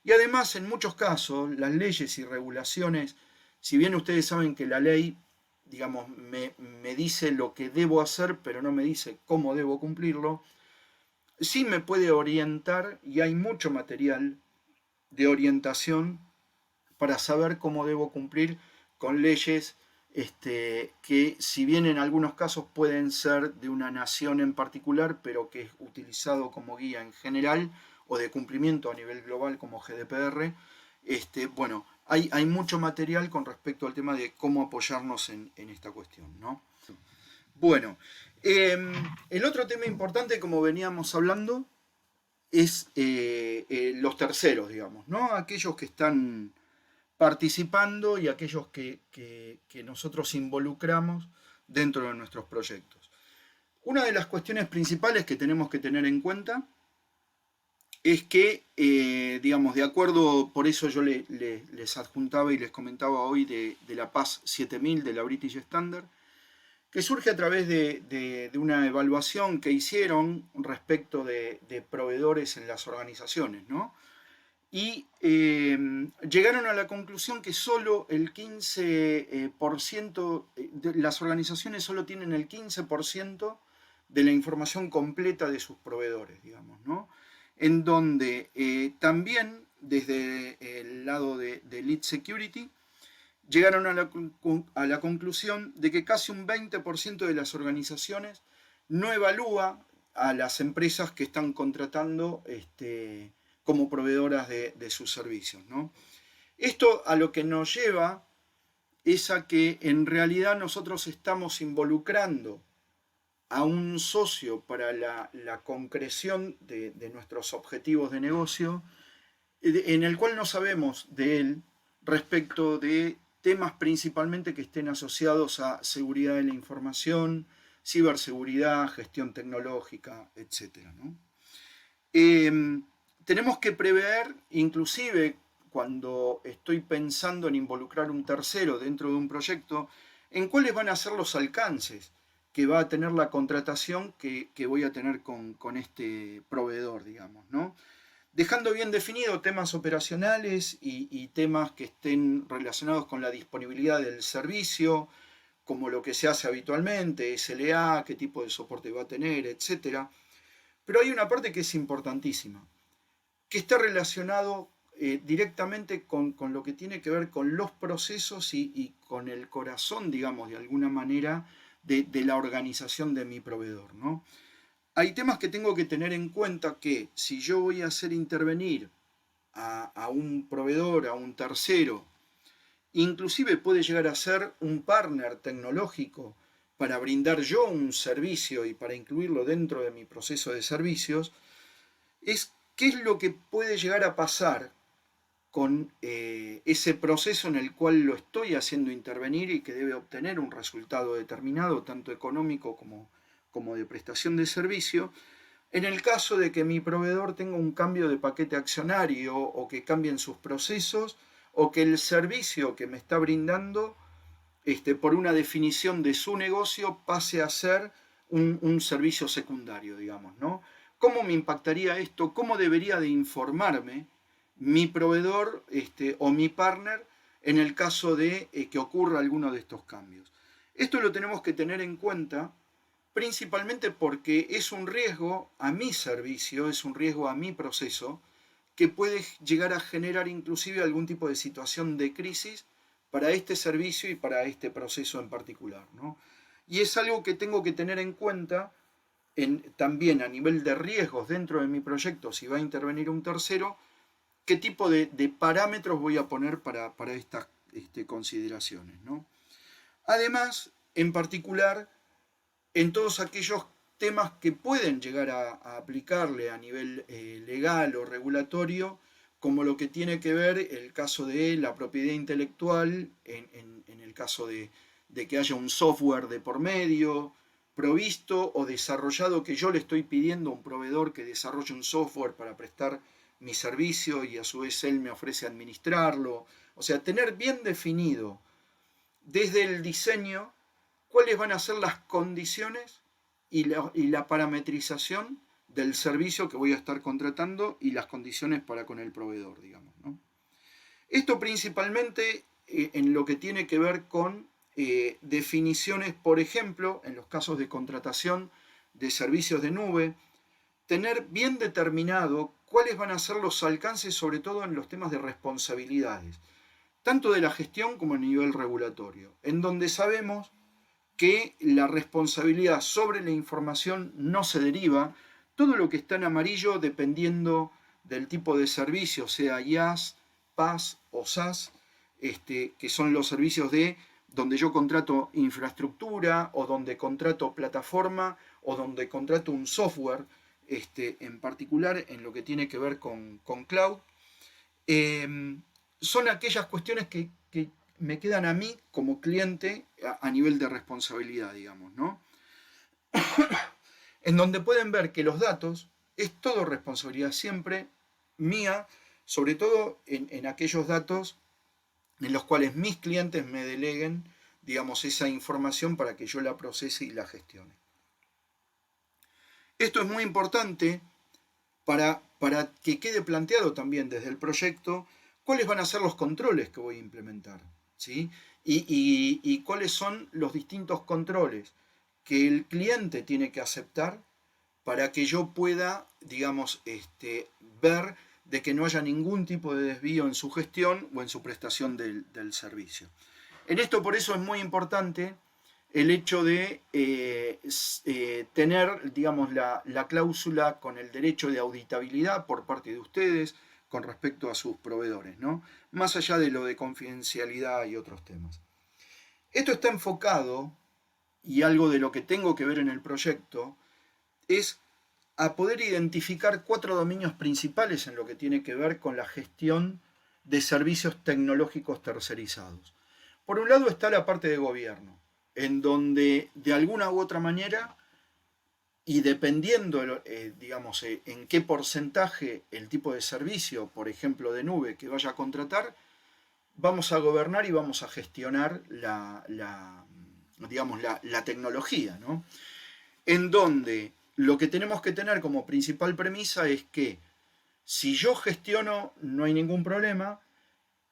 Y además, en muchos casos, las leyes y regulaciones, si bien ustedes saben que la ley, digamos, me dice lo que debo hacer, pero no me dice cómo debo cumplirlo, sí me puede orientar, y hay mucho material de orientación para saber cómo debo cumplir con leyes que, si bien en algunos casos pueden ser de una nación en particular, pero que es utilizado como guía en general o de cumplimiento a nivel global como GDPR, bueno, hay mucho material con respecto al tema de cómo apoyarnos en esta cuestión, ¿no? Bueno, el otro tema importante, como veníamos hablando, es los terceros, digamos, ¿no? Aquellos que están participando y aquellos que nosotros involucramos dentro de nuestros proyectos. Una de las cuestiones principales que tenemos que tener en cuenta es que, digamos, de acuerdo, por eso yo les adjuntaba y les comentaba hoy de la PAS 7000 de la British Standard, que surge a través de una evaluación que hicieron respecto de proveedores en las organizaciones, ¿no? Y llegaron a la conclusión que solo el 15% de las organizaciones solo tienen el 15% de la información completa de sus proveedores, digamos, ¿no? En donde también desde el lado de Lead Security llegaron a la conclusión de que casi un 20% de las organizaciones no evalúa a las empresas que están contratando como proveedoras de sus servicios, ¿no? Esto a lo que nos lleva es a que en realidad nosotros estamos involucrando a un socio para la concreción de nuestros objetivos de negocio, en el cual no sabemos de él respecto de temas principalmente que estén asociados a seguridad de la información, ciberseguridad, gestión tecnológica, etc., ¿no? Tenemos que prever, inclusive cuando estoy pensando en involucrar un tercero dentro de un proyecto, en cuáles van a ser los alcances que va a tener la contratación que voy a tener con este proveedor, digamos, ¿no? Dejando bien definido temas operacionales y temas que estén relacionados con la disponibilidad del servicio, como lo que se hace habitualmente, SLA, qué tipo de soporte va a tener, etc. Pero hay una parte que es importantísima, que está relacionado directamente con lo que tiene que ver con los procesos y con el corazón, digamos, de alguna manera, de la organización de mi proveedor, ¿no? Hay temas que tengo que tener en cuenta que si yo voy a hacer intervenir a un proveedor, a un tercero, inclusive puede llegar a ser un partner tecnológico para brindar yo un servicio y para incluirlo dentro de mi proceso de servicios, es qué es lo que puede llegar a pasar con ese proceso en el cual lo estoy haciendo intervenir y que debe obtener un resultado determinado, tanto económico como de prestación de servicio, en el caso de que mi proveedor tenga un cambio de paquete accionario o que cambien sus procesos o que el servicio que me está brindando, por una definición de su negocio, pase a ser un servicio secundario, digamos, ¿no? ¿Cómo me impactaría esto? ¿Cómo debería de informarme mi proveedor o mi partner en el caso de que ocurra alguno de estos cambios? Esto lo tenemos que tener en cuenta principalmente porque es un riesgo a mi servicio, es un riesgo a mi proceso, que puede llegar a generar inclusive algún tipo de situación de crisis para este servicio y para este proceso en particular, ¿no? Y es algo que tengo que tener en cuenta también a nivel de riesgos dentro de mi proyecto, si va a intervenir un tercero, qué tipo de parámetros voy a poner para estas consideraciones, ¿no? Además, en particular, en todos aquellos temas que pueden llegar a aplicarle a nivel legal o regulatorio como lo que tiene que ver el caso de la propiedad intelectual, en el caso de que haya un software de por medio, provisto o desarrollado, que yo le estoy pidiendo a un proveedor que desarrolle un software para prestar mi servicio y a su vez él me ofrece administrarlo. O sea, tener bien definido desde el diseño cuáles van a ser las condiciones y la parametrización del servicio que voy a estar contratando y las condiciones para con el proveedor, digamos, ¿no? Esto principalmente en lo que tiene que ver con definiciones, por ejemplo, en los casos de contratación de servicios de nube, tener bien determinado cuáles van a ser los alcances, sobre todo en los temas de responsabilidades, tanto de la gestión como a nivel regulatorio, en donde sabemos que la responsabilidad sobre la información no se deriva, todo lo que está en amarillo dependiendo del tipo de servicio, sea IaaS, PaaS o SaaS, que son los servicios de donde yo contrato infraestructura o donde contrato plataforma o donde contrato un software, en particular en lo que tiene que ver con cloud, son aquellas cuestiones que me quedan a mí como cliente a nivel de responsabilidad, digamos, ¿no? En donde pueden ver que los datos es todo responsabilidad siempre mía, sobre todo en aquellos datos en los cuales mis clientes me deleguen, digamos, esa información para que yo la procese y la gestione. Esto es muy importante para que quede planteado también desde el proyecto cuáles van a ser los controles que voy a implementar, ¿sí? Y cuáles son los distintos controles que el cliente tiene que aceptar para que yo pueda, digamos, ver de que no haya ningún tipo de desvío en su gestión o en su prestación del servicio. En esto, por eso, es muy importante el hecho de tener, digamos, la cláusula con el derecho de auditabilidad por parte de ustedes con respecto a sus proveedores, ¿no? Más allá de lo de confidencialidad y otros temas. Esto está enfocado, y algo de lo que tengo que ver en el proyecto, es a poder identificar 4 dominios principales en lo que tiene que ver con la gestión de servicios tecnológicos tercerizados. Por un lado está la parte de gobierno, en donde de alguna u otra manera, y dependiendo, digamos, en qué porcentaje el tipo de servicio, por ejemplo, de nube que vaya a contratar, vamos a gobernar y vamos a gestionar digamos, la tecnología, ¿no? En donde lo que tenemos que tener como principal premisa es que si yo gestiono no hay ningún problema,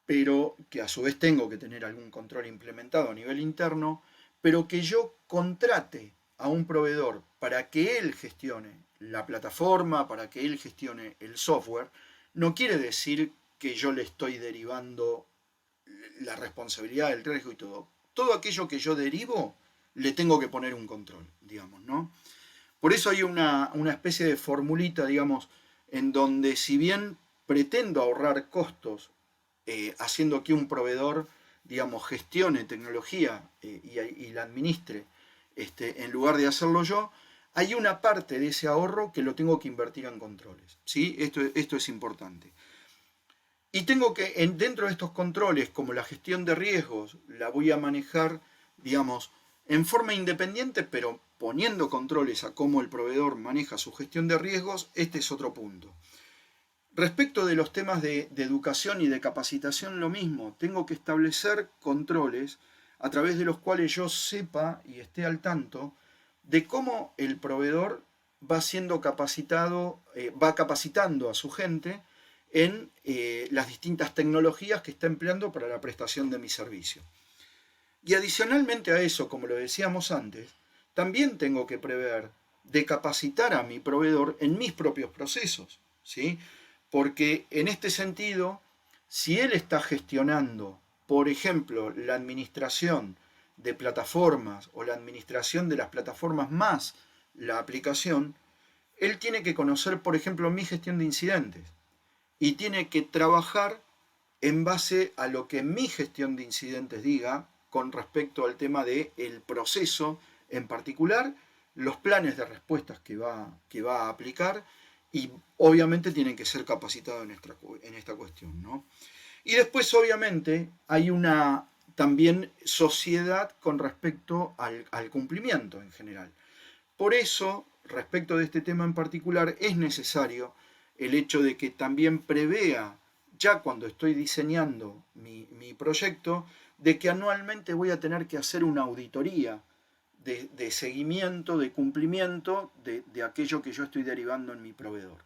pero que a su vez tengo que tener algún control implementado a nivel interno, pero que yo contrate a un proveedor para que él gestione la plataforma, para que él gestione el software, no quiere decir que yo le estoy derivando la responsabilidad, el riesgo y todo. Todo aquello que yo derivo, le tengo que poner un control, digamos, ¿no? Por eso hay una especie de formulita, digamos, en donde si bien pretendo ahorrar costos haciendo que un proveedor, digamos, gestione tecnología y la administre en lugar de hacerlo yo, hay una parte de ese ahorro que lo tengo que invertir en controles, ¿sí? Esto es importante. Y tengo que, dentro de estos controles, como la gestión de riesgos, la voy a manejar, digamos, en forma independiente, pero poniendo controles a cómo el proveedor maneja su gestión de riesgos. Este es otro punto. Respecto de los temas de educación y de capacitación, lo mismo. Tengo que establecer controles a través de los cuales yo sepa y esté al tanto de cómo el proveedor va siendo capacitado, va capacitando a su gente en las distintas tecnologías que está empleando para la prestación de mi servicio. Y adicionalmente a eso, como lo decíamos antes, también tengo que prever de capacitar a mi proveedor en mis propios procesos, ¿sí? Porque en este sentido, si él está gestionando, por ejemplo, la administración de plataformas o la administración de las plataformas más la aplicación, él tiene que conocer, por ejemplo, mi gestión de incidentes y tiene que trabajar en base a lo que mi gestión de incidentes diga con respecto al tema del proceso en particular, los planes de respuestas que va a aplicar y obviamente tienen que ser capacitados en esta cuestión, ¿no? Y después obviamente hay una también sociedad con respecto al cumplimiento en general. Por eso, respecto de este tema en particular, es necesario el hecho de que también prevea, ya cuando estoy diseñando mi proyecto, de que anualmente voy a tener que hacer una auditoría de seguimiento, de cumplimiento de aquello que yo estoy derivando en mi proveedor.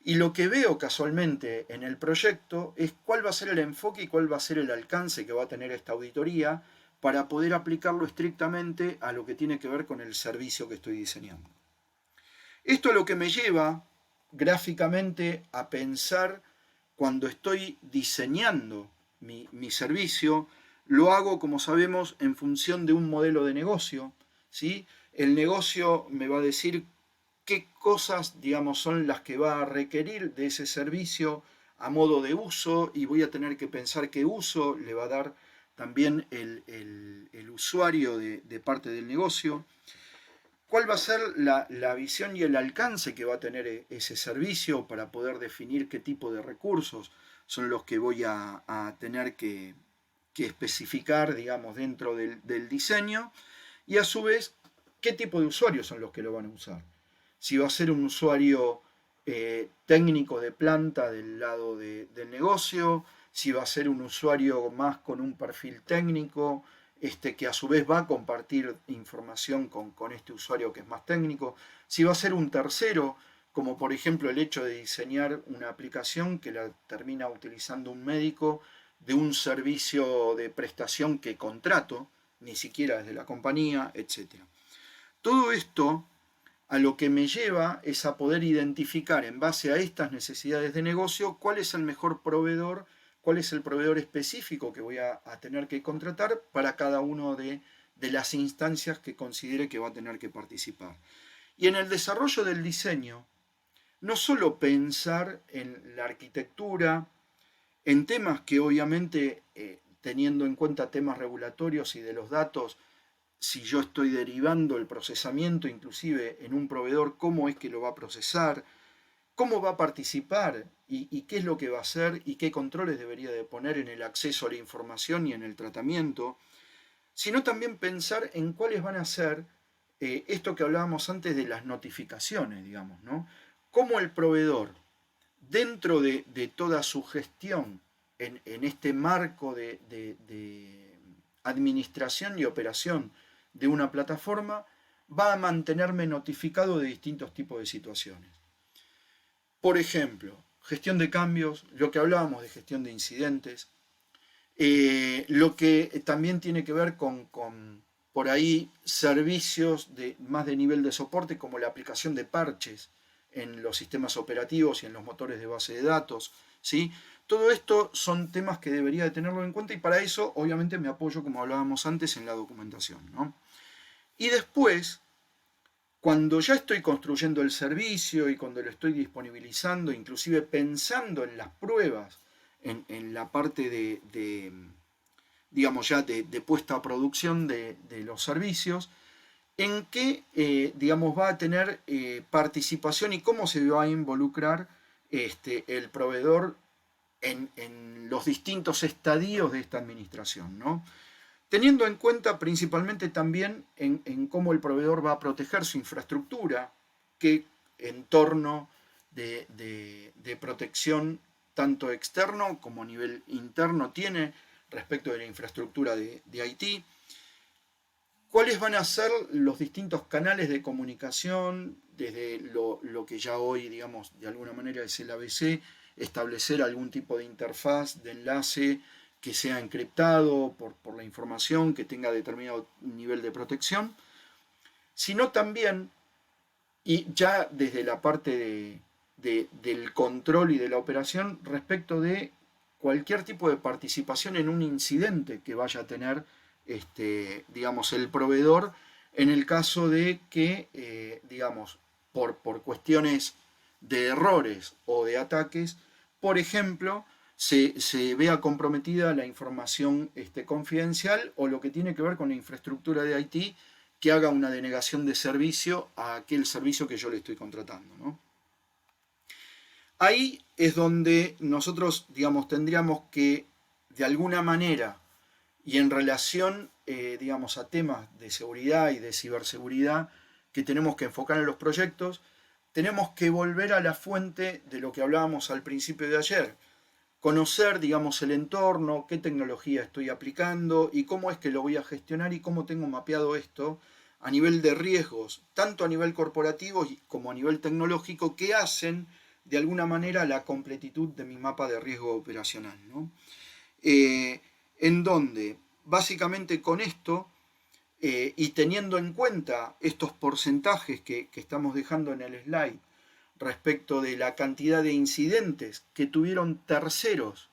Y lo que veo casualmente en el proyecto es cuál va a ser el enfoque y cuál va a ser el alcance que va a tener esta auditoría para poder aplicarlo estrictamente a lo que tiene que ver con el servicio que estoy diseñando. Esto es lo que me lleva gráficamente a pensar cuando estoy diseñando mi servicio, lo hago, como sabemos, en función de un modelo de negocio, ¿sí? El negocio me va a decir qué cosas, digamos, son las que va a requerir de ese servicio a modo de uso y voy a tener que pensar qué uso le va a dar también el usuario de parte del negocio. ¿Cuál va a ser la visión y el alcance que va a tener ese servicio para poder definir qué tipo de recursos son los que voy a tener que especificar, digamos, dentro del diseño? Y a su vez, ¿qué tipo de usuarios son los que lo van a usar? Si va a ser un usuario técnico de planta del lado del negocio, si va a ser un usuario más con un perfil técnico, que a su vez va a compartir información con este usuario que es más técnico, si va a ser un tercero, como por ejemplo el hecho de diseñar una aplicación que la termina utilizando un médico de un servicio de prestación que contrato, ni siquiera desde la compañía, etc. Todo esto a lo que me lleva es a poder identificar en base a estas necesidades de negocio cuál es el mejor proveedor, cuál es el proveedor específico que voy a tener que contratar para cada una de las instancias que considere que va a tener que participar. Y en el desarrollo del diseño, no solo pensar en la arquitectura, en temas que obviamente, teniendo en cuenta temas regulatorios y de los datos, si yo estoy derivando el procesamiento inclusive en un proveedor, cómo es que lo va a procesar, cómo va a participar y qué es lo que va a hacer y qué controles debería de poner en el acceso a la información y en el tratamiento, sino también pensar en cuáles van a ser esto que hablábamos antes de las notificaciones, digamos, ¿no? Cómo el proveedor, dentro de toda su gestión en este marco de administración y operación de una plataforma, va a mantenerme notificado de distintos tipos de situaciones. Por ejemplo, gestión de cambios, lo que hablábamos de gestión de incidentes, lo que también tiene que ver con por ahí servicios más de nivel de soporte, como la aplicación de parches en los sistemas operativos y en los motores de base de datos, ¿sí? Todo esto son temas que debería de tenerlo en cuenta y para eso obviamente me apoyo, como hablábamos antes, en la documentación, ¿no? Y después, cuando ya estoy construyendo el servicio y cuando lo estoy disponibilizando, inclusive pensando en las pruebas, en la parte digamos ya de puesta a producción de los servicios, en qué, digamos, va a tener participación y cómo se va a involucrar el proveedor en los distintos estadios de esta administración, ¿no? Teniendo en cuenta principalmente también en cómo el proveedor va a proteger su infraestructura, qué entorno de protección tanto externo como a nivel interno tiene respecto de la infraestructura de IT, cuáles van a ser los distintos canales de comunicación, desde lo que ya hoy, digamos, de alguna manera es el ABC, establecer algún tipo de interfaz, de enlace que sea encriptado por la información, que tenga determinado nivel de protección, sino también, y ya desde la parte del control y de la operación, respecto de cualquier tipo de participación en un incidente que vaya a tener digamos, el proveedor en el caso de que, digamos, por cuestiones de errores o de ataques, por ejemplo, se vea comprometida la información confidencial o lo que tiene que ver con la infraestructura de IT, que haga una denegación de servicio a aquel servicio que yo le estoy contratando, ¿no? Ahí es donde nosotros, digamos, tendríamos que, de alguna manera, y en relación, digamos, a temas de seguridad y de ciberseguridad que tenemos que enfocar en los proyectos, tenemos que volver a la fuente de lo que hablábamos al principio de ayer. Conocer, digamos, el entorno, qué tecnología estoy aplicando y cómo es que lo voy a gestionar y cómo tengo mapeado esto a nivel de riesgos, tanto a nivel corporativo como a nivel tecnológico, que hacen de alguna manera la completitud de mi mapa de riesgo operacional, ¿no? En donde básicamente con esto y teniendo en cuenta estos porcentajes que estamos dejando en el slide respecto de la cantidad de incidentes que tuvieron terceros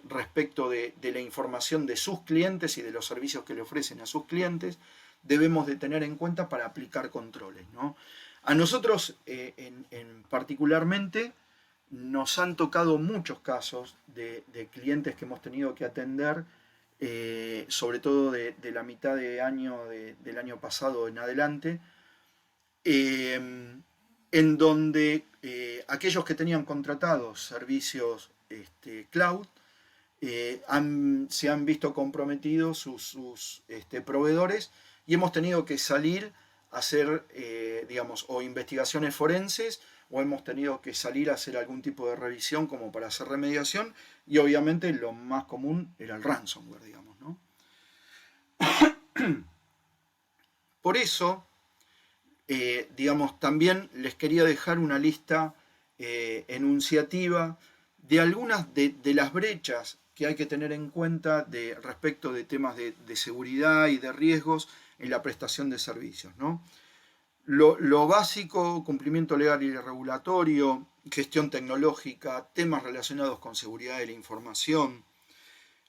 respecto de la información de sus clientes y de los servicios que le ofrecen a sus clientes, debemos de tener en cuenta para aplicar controles, ¿no? A nosotros particularmente nos han tocado muchos casos de clientes que hemos tenido que atender, sobre todo de la mitad de año del año pasado en adelante, en donde aquellos que tenían contratados servicios cloud se han visto comprometidos sus proveedores y hemos tenido que salir a hacer, digamos, o investigaciones forenses o hemos tenido que salir a hacer algún tipo de revisión como para hacer remediación y obviamente lo más común era el ransomware, digamos, ¿no? Por eso, digamos, también les quería dejar una lista enunciativa de algunas de las brechas que hay que tener en cuenta respecto de temas de seguridad y de riesgos en la prestación de servicios, ¿no? Lo básico, cumplimiento legal y regulatorio, gestión tecnológica, temas relacionados con seguridad de la información,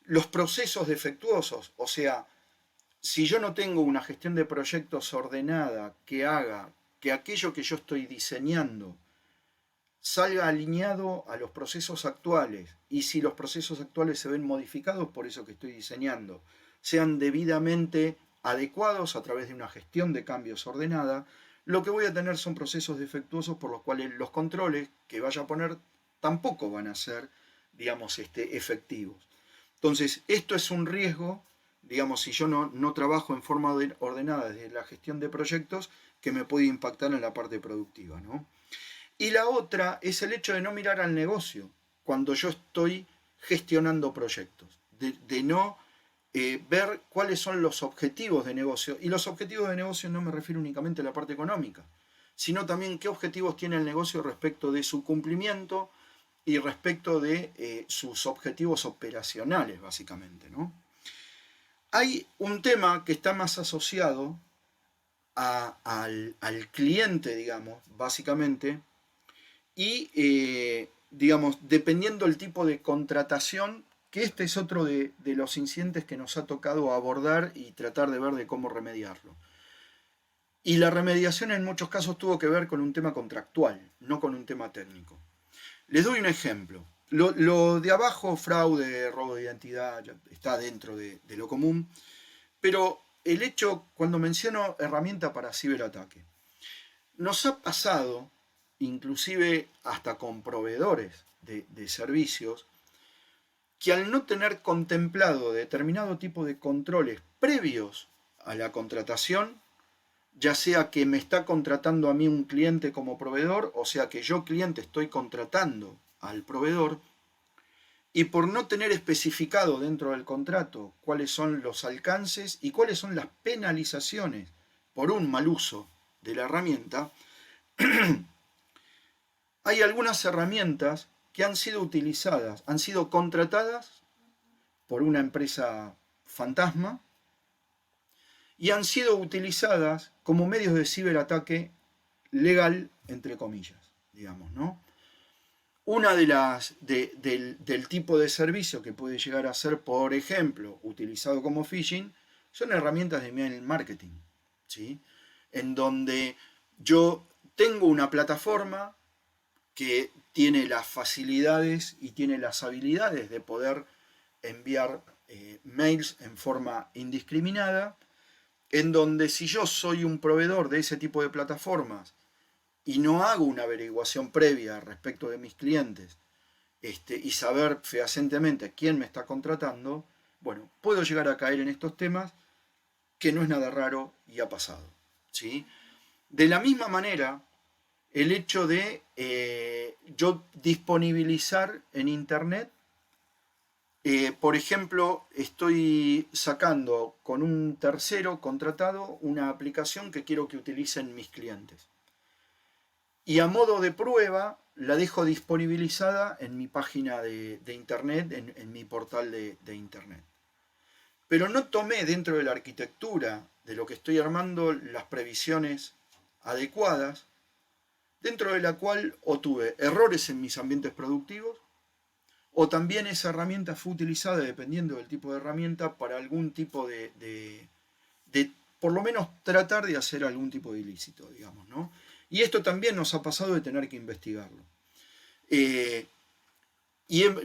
los procesos defectuosos, o sea, si yo no tengo una gestión de proyectos ordenada que haga que aquello que yo estoy diseñando salga alineado a los procesos actuales y si los procesos actuales se ven modificados por eso que estoy diseñando, sean debidamente adecuados a través de una gestión de cambios ordenada, lo que voy a tener son procesos defectuosos por los cuales los controles que vaya a poner tampoco van a ser, digamos, efectivos. Entonces, esto es un riesgo, digamos, si yo no trabajo en forma ordenada desde la gestión de proyectos, que me puede impactar en la parte productiva, ¿no? Y la otra es el hecho de no mirar al negocio cuando yo estoy gestionando proyectos, de no ver cuáles son los objetivos de negocio. Y los objetivos de negocio no me refiero únicamente a la parte económica, sino también qué objetivos tiene el negocio respecto de su cumplimiento y respecto de sus objetivos operacionales, básicamente, ¿no? Hay un tema que está más asociado al cliente, digamos, básicamente, y, digamos, dependiendo del tipo de contratación, que este es otro de los incidentes que nos ha tocado abordar y tratar de ver de cómo remediarlo. Y la remediación en muchos casos tuvo que ver con un tema contractual, no con un tema técnico. Les doy un ejemplo. Lo de abajo, fraude, robo de identidad, está dentro de lo común, pero el hecho, cuando menciono herramienta para ciberataque, nos ha pasado, inclusive hasta con proveedores de servicios, que al no tener contemplado determinado tipo de controles previos a la contratación, ya sea que me está contratando a mí un cliente como proveedor, o sea que yo cliente estoy contratando al proveedor, y por no tener especificado dentro del contrato cuáles son los alcances y cuáles son las penalizaciones por un mal uso de la herramienta, hay algunas herramientas que han sido utilizadas, han sido contratadas por una empresa fantasma y han sido utilizadas como medios de ciberataque legal, entre comillas, digamos, ¿no? Una del tipo de servicio que puede llegar a ser, por ejemplo, utilizado como phishing, son herramientas de email marketing, ¿sí? En donde yo tengo una plataforma que tiene las facilidades y tiene las habilidades de poder enviar mails en forma indiscriminada, en donde si yo soy un proveedor de ese tipo de plataformas y no hago una averiguación previa respecto de mis clientes, y saber fehacientemente quién me está contratando, bueno, puedo llegar a caer en estos temas, que no es nada raro y ha pasado, ¿sí? De la misma manera, el hecho de yo disponibilizar en Internet, por ejemplo, estoy sacando con un tercero contratado una aplicación que quiero que utilicen mis clientes. Y a modo de prueba la dejo disponibilizada en mi página de Internet, en mi portal de Internet. Pero no tomé dentro de la arquitectura de lo que estoy armando las previsiones adecuadas, dentro de la cual o tuve errores en mis ambientes productivos, o también esa herramienta fue utilizada, dependiendo del tipo de herramienta, para algún tipo de por lo menos tratar de hacer algún tipo de ilícito, digamos, ¿no? Y esto también nos ha pasado de tener que investigarlo. Y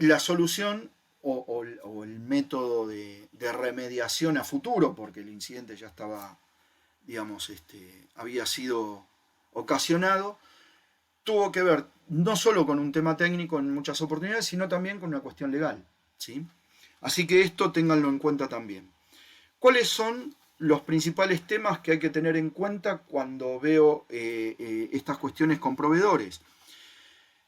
la solución o el método de remediación a futuro, porque el incidente ya estaba, digamos, había sido ocasionado, tuvo que ver no solo con un tema técnico en muchas oportunidades, sino también con una cuestión legal, ¿sí? Así que esto ténganlo en cuenta también. ¿Cuáles son los principales temas que hay que tener en cuenta cuando veo estas cuestiones con proveedores?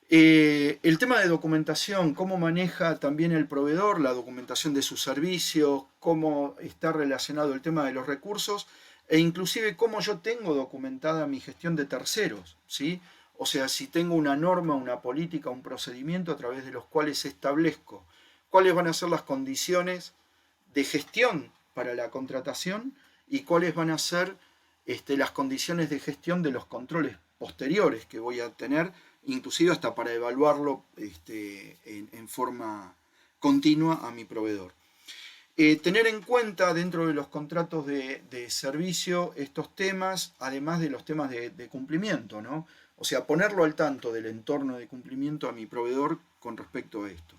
El tema de documentación, cómo maneja también el proveedor la documentación de sus servicios, cómo está relacionado el tema de los recursos e inclusive cómo yo tengo documentada mi gestión de terceros, ¿sí? O sea, si tengo una norma, una política, un procedimiento a través de los cuales establezco cuáles van a ser las condiciones de gestión para la contratación y cuáles van a ser las condiciones de gestión de los controles posteriores que voy a tener, inclusive hasta para evaluarlo en forma continua a mi proveedor. Tener en cuenta dentro de los contratos de servicio estos temas, además de los temas de cumplimiento, ¿no? O sea, ponerlo al tanto del entorno de cumplimiento a mi proveedor con respecto a esto.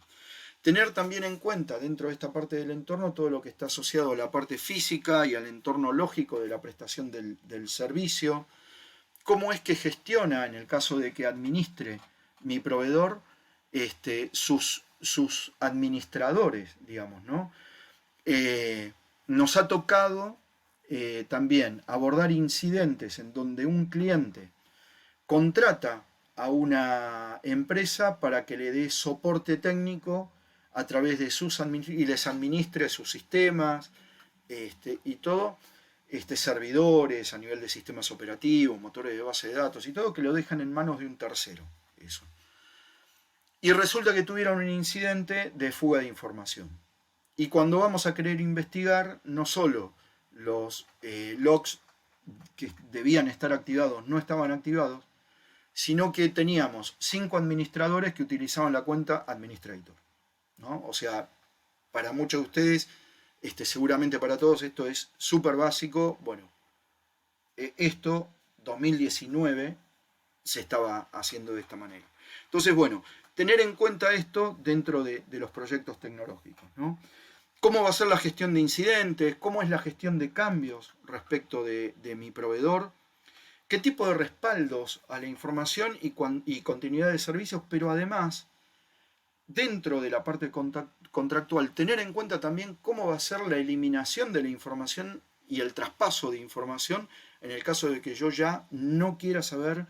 Tener también en cuenta dentro de esta parte del entorno todo lo que está asociado a la parte física y al entorno lógico de la prestación del servicio. Cómo es que gestiona, en el caso de que administre mi proveedor, sus administradores, digamos, ¿no? Nos ha tocado también abordar incidentes en donde un cliente contrata a una empresa para que le dé soporte técnico a través de y les administre sus sistemas y todo, servidores a nivel de sistemas operativos, motores de base de datos y todo, que lo dejan en manos de un tercero. Eso. Y resulta que tuvieron un incidente de fuga de información. Y cuando vamos a querer investigar, no solo los logs que debían estar activados no estaban activados, sino que teníamos 5 administradores que utilizaban la cuenta administrator, ¿no? O sea, para muchos de ustedes, seguramente para todos esto es súper básico. Bueno, esto 2019 se estaba haciendo de esta manera. Entonces, bueno, tener en cuenta esto dentro de los proyectos tecnológicos, ¿no? ¿Cómo va a ser la gestión de incidentes? ¿Cómo es la gestión de cambios respecto de mi proveedor? ¿Qué tipo de respaldos a la información y continuidad de servicios? Pero además, dentro de la parte contractual, tener en cuenta también cómo va a ser la eliminación de la información y el traspaso de información en el caso de que yo ya no quiera saber,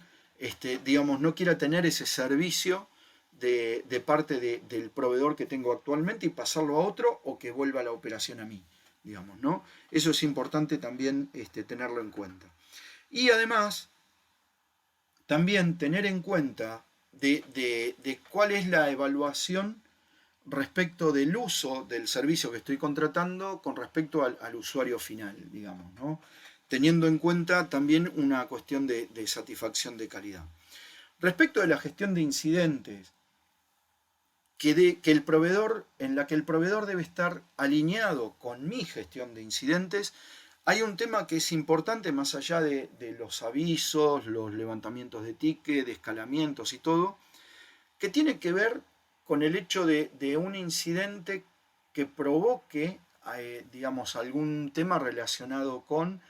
digamos, no quiera tener ese servicio de parte del proveedor que tengo actualmente y pasarlo a otro o que vuelva la operación a mí, digamos, ¿no? Eso es importante también tenerlo en cuenta. Y además, también tener en cuenta de cuál es la evaluación respecto del uso del servicio que estoy contratando con respecto al usuario final, digamos, ¿no? Teniendo en cuenta también una cuestión de satisfacción de calidad. Respecto de la gestión de incidentes, en la que el proveedor debe estar alineado con mi gestión de incidentes, hay un tema que es importante más allá de los avisos, los levantamientos de ticket, de escalamientos y todo, que tiene que ver con el hecho de un incidente que provoque, digamos, algún tema relacionado con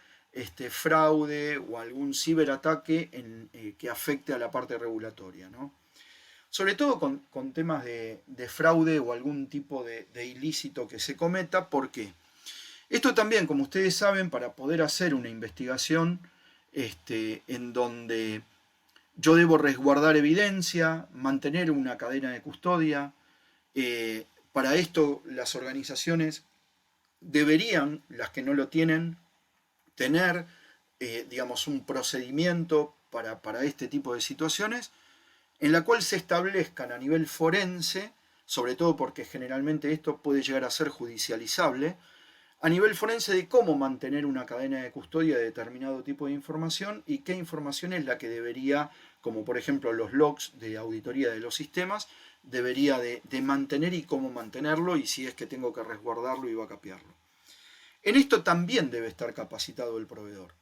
fraude o algún ciberataque que afecte a la parte regulatoria, ¿no? Sobre todo con temas de fraude o algún tipo de ilícito que se cometa. ¿Por qué? Esto también, como ustedes saben, para poder hacer una investigación en donde yo debo resguardar evidencia, mantener una cadena de custodia. Para esto las organizaciones deberían, las que no lo tienen, tener, digamos, un procedimiento para este tipo de situaciones en la cual se establezcan a nivel forense, sobre todo porque generalmente esto puede llegar a ser judicializable, a nivel forense de cómo mantener una cadena de custodia de determinado tipo de información y qué información es la que debería, como por ejemplo los logs de auditoría de los sistemas, debería de mantener y cómo mantenerlo y si es que tengo que resguardarlo y backupearlo. En esto también debe estar capacitado el proveedor,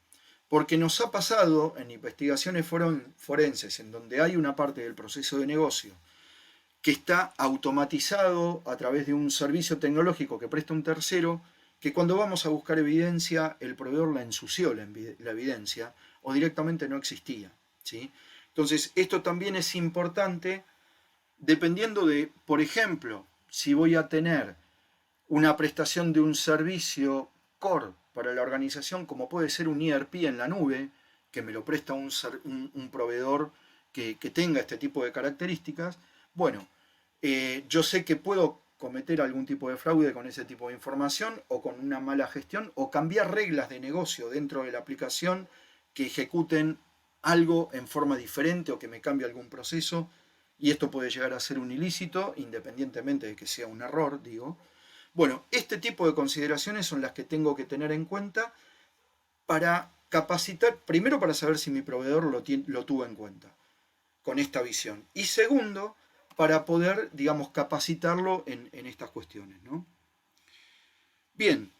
porque nos ha pasado en investigaciones forenses en donde hay una parte del proceso de negocio que está automatizado a través de un servicio tecnológico que presta un tercero, que cuando vamos a buscar evidencia, el proveedor la ensució la evidencia o directamente no existía, ¿sí? Entonces, esto también es importante dependiendo de, por ejemplo, si voy a tener una prestación de un servicio core para la organización, como puede ser un ERP en la nube, que me lo presta un proveedor que tenga este tipo de características. Bueno, yo sé que puedo cometer algún tipo de fraude con ese tipo de información o con una mala gestión o cambiar reglas de negocio dentro de la aplicación que ejecuten algo en forma diferente o que me cambie algún proceso, y esto puede llegar a ser un ilícito independientemente de que sea un error, digo. Bueno, este tipo de consideraciones son las que tengo que tener en cuenta para capacitar, primero para saber si mi proveedor lo tuvo en cuenta con esta visión. Y segundo, para poder, digamos, capacitarlo en estas cuestiones, ¿no? Bien,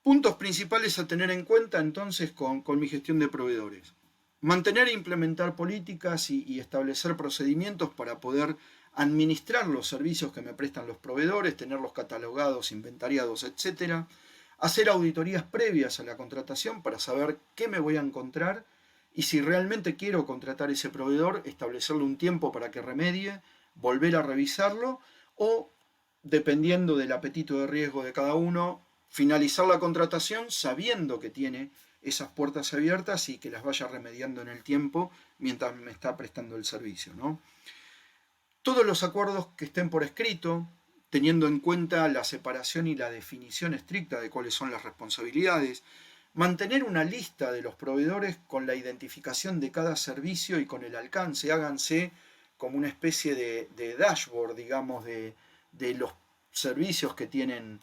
puntos principales a tener en cuenta entonces con mi gestión de proveedores. Mantener e implementar políticas y establecer procedimientos para poder administrar los servicios que me prestan los proveedores, tenerlos catalogados, inventariados, etc. Hacer auditorías previas a la contratación para saber qué me voy a encontrar y si realmente quiero contratar ese proveedor, establecerle un tiempo para que remedie, volver a revisarlo o, dependiendo del apetito de riesgo de cada uno, finalizar la contratación sabiendo que tiene esas puertas abiertas y que las vaya remediando en el tiempo mientras me está prestando el servicio, ¿no? Todos los acuerdos que estén por escrito, teniendo en cuenta la separación y la definición estricta de cuáles son las responsabilidades, mantener una lista de los proveedores con la identificación de cada servicio y con el alcance, háganse como una especie de dashboard, digamos, de los servicios que tienen,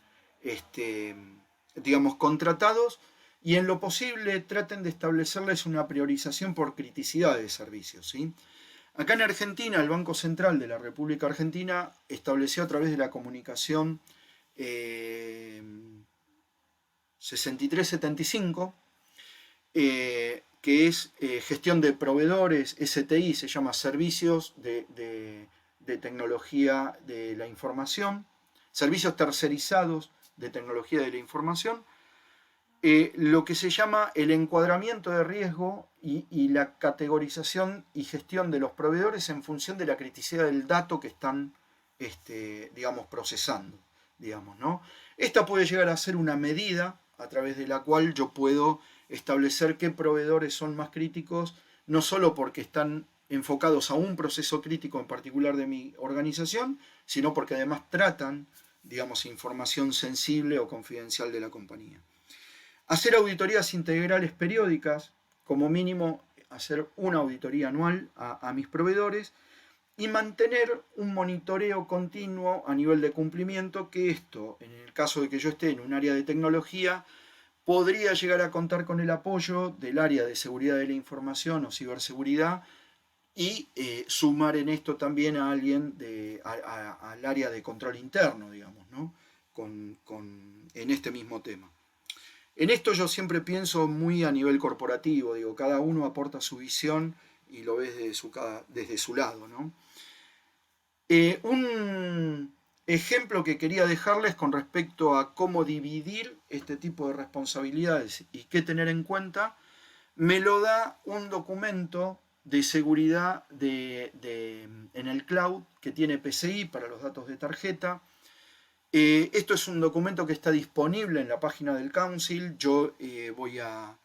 digamos, contratados, y en lo posible traten de establecerles una priorización por criticidad de servicios, ¿sí? Acá en Argentina, el Banco Central de la República Argentina estableció a través de la comunicación 6375, que es gestión de proveedores, STI, se llama Servicios de Tecnología de la Información, Servicios Tercerizados de Tecnología de la Información, lo que se llama el encuadramiento de riesgo y la categorización y gestión de los proveedores en función de la criticidad del dato que están, digamos, procesando, digamos, ¿no? Esta puede llegar a ser una medida a través de la cual yo puedo establecer qué proveedores son más críticos, no solo porque están enfocados a un proceso crítico en particular de mi organización, sino porque además tratan, digamos, información sensible o confidencial de la compañía. Hacer auditorías integrales periódicas, como mínimo hacer una auditoría anual a mis proveedores y mantener un monitoreo continuo a nivel de cumplimiento, que esto, en el caso de que yo esté en un área de tecnología, podría llegar a contar con el apoyo del área de seguridad de la información o ciberseguridad y sumar en esto también a alguien al área de control interno, digamos, ¿no? En este mismo tema. En esto yo siempre pienso muy a nivel corporativo, digo, cada uno aporta su visión y lo ves desde su lado, ¿no? ejemplo que quería dejarles con respecto a cómo dividir este tipo de responsabilidades y qué tener en cuenta, me lo da un documento de seguridad en el cloud que tiene PCI para los datos de tarjeta. Esto es un documento que está disponible en la página del Council. Yo voy a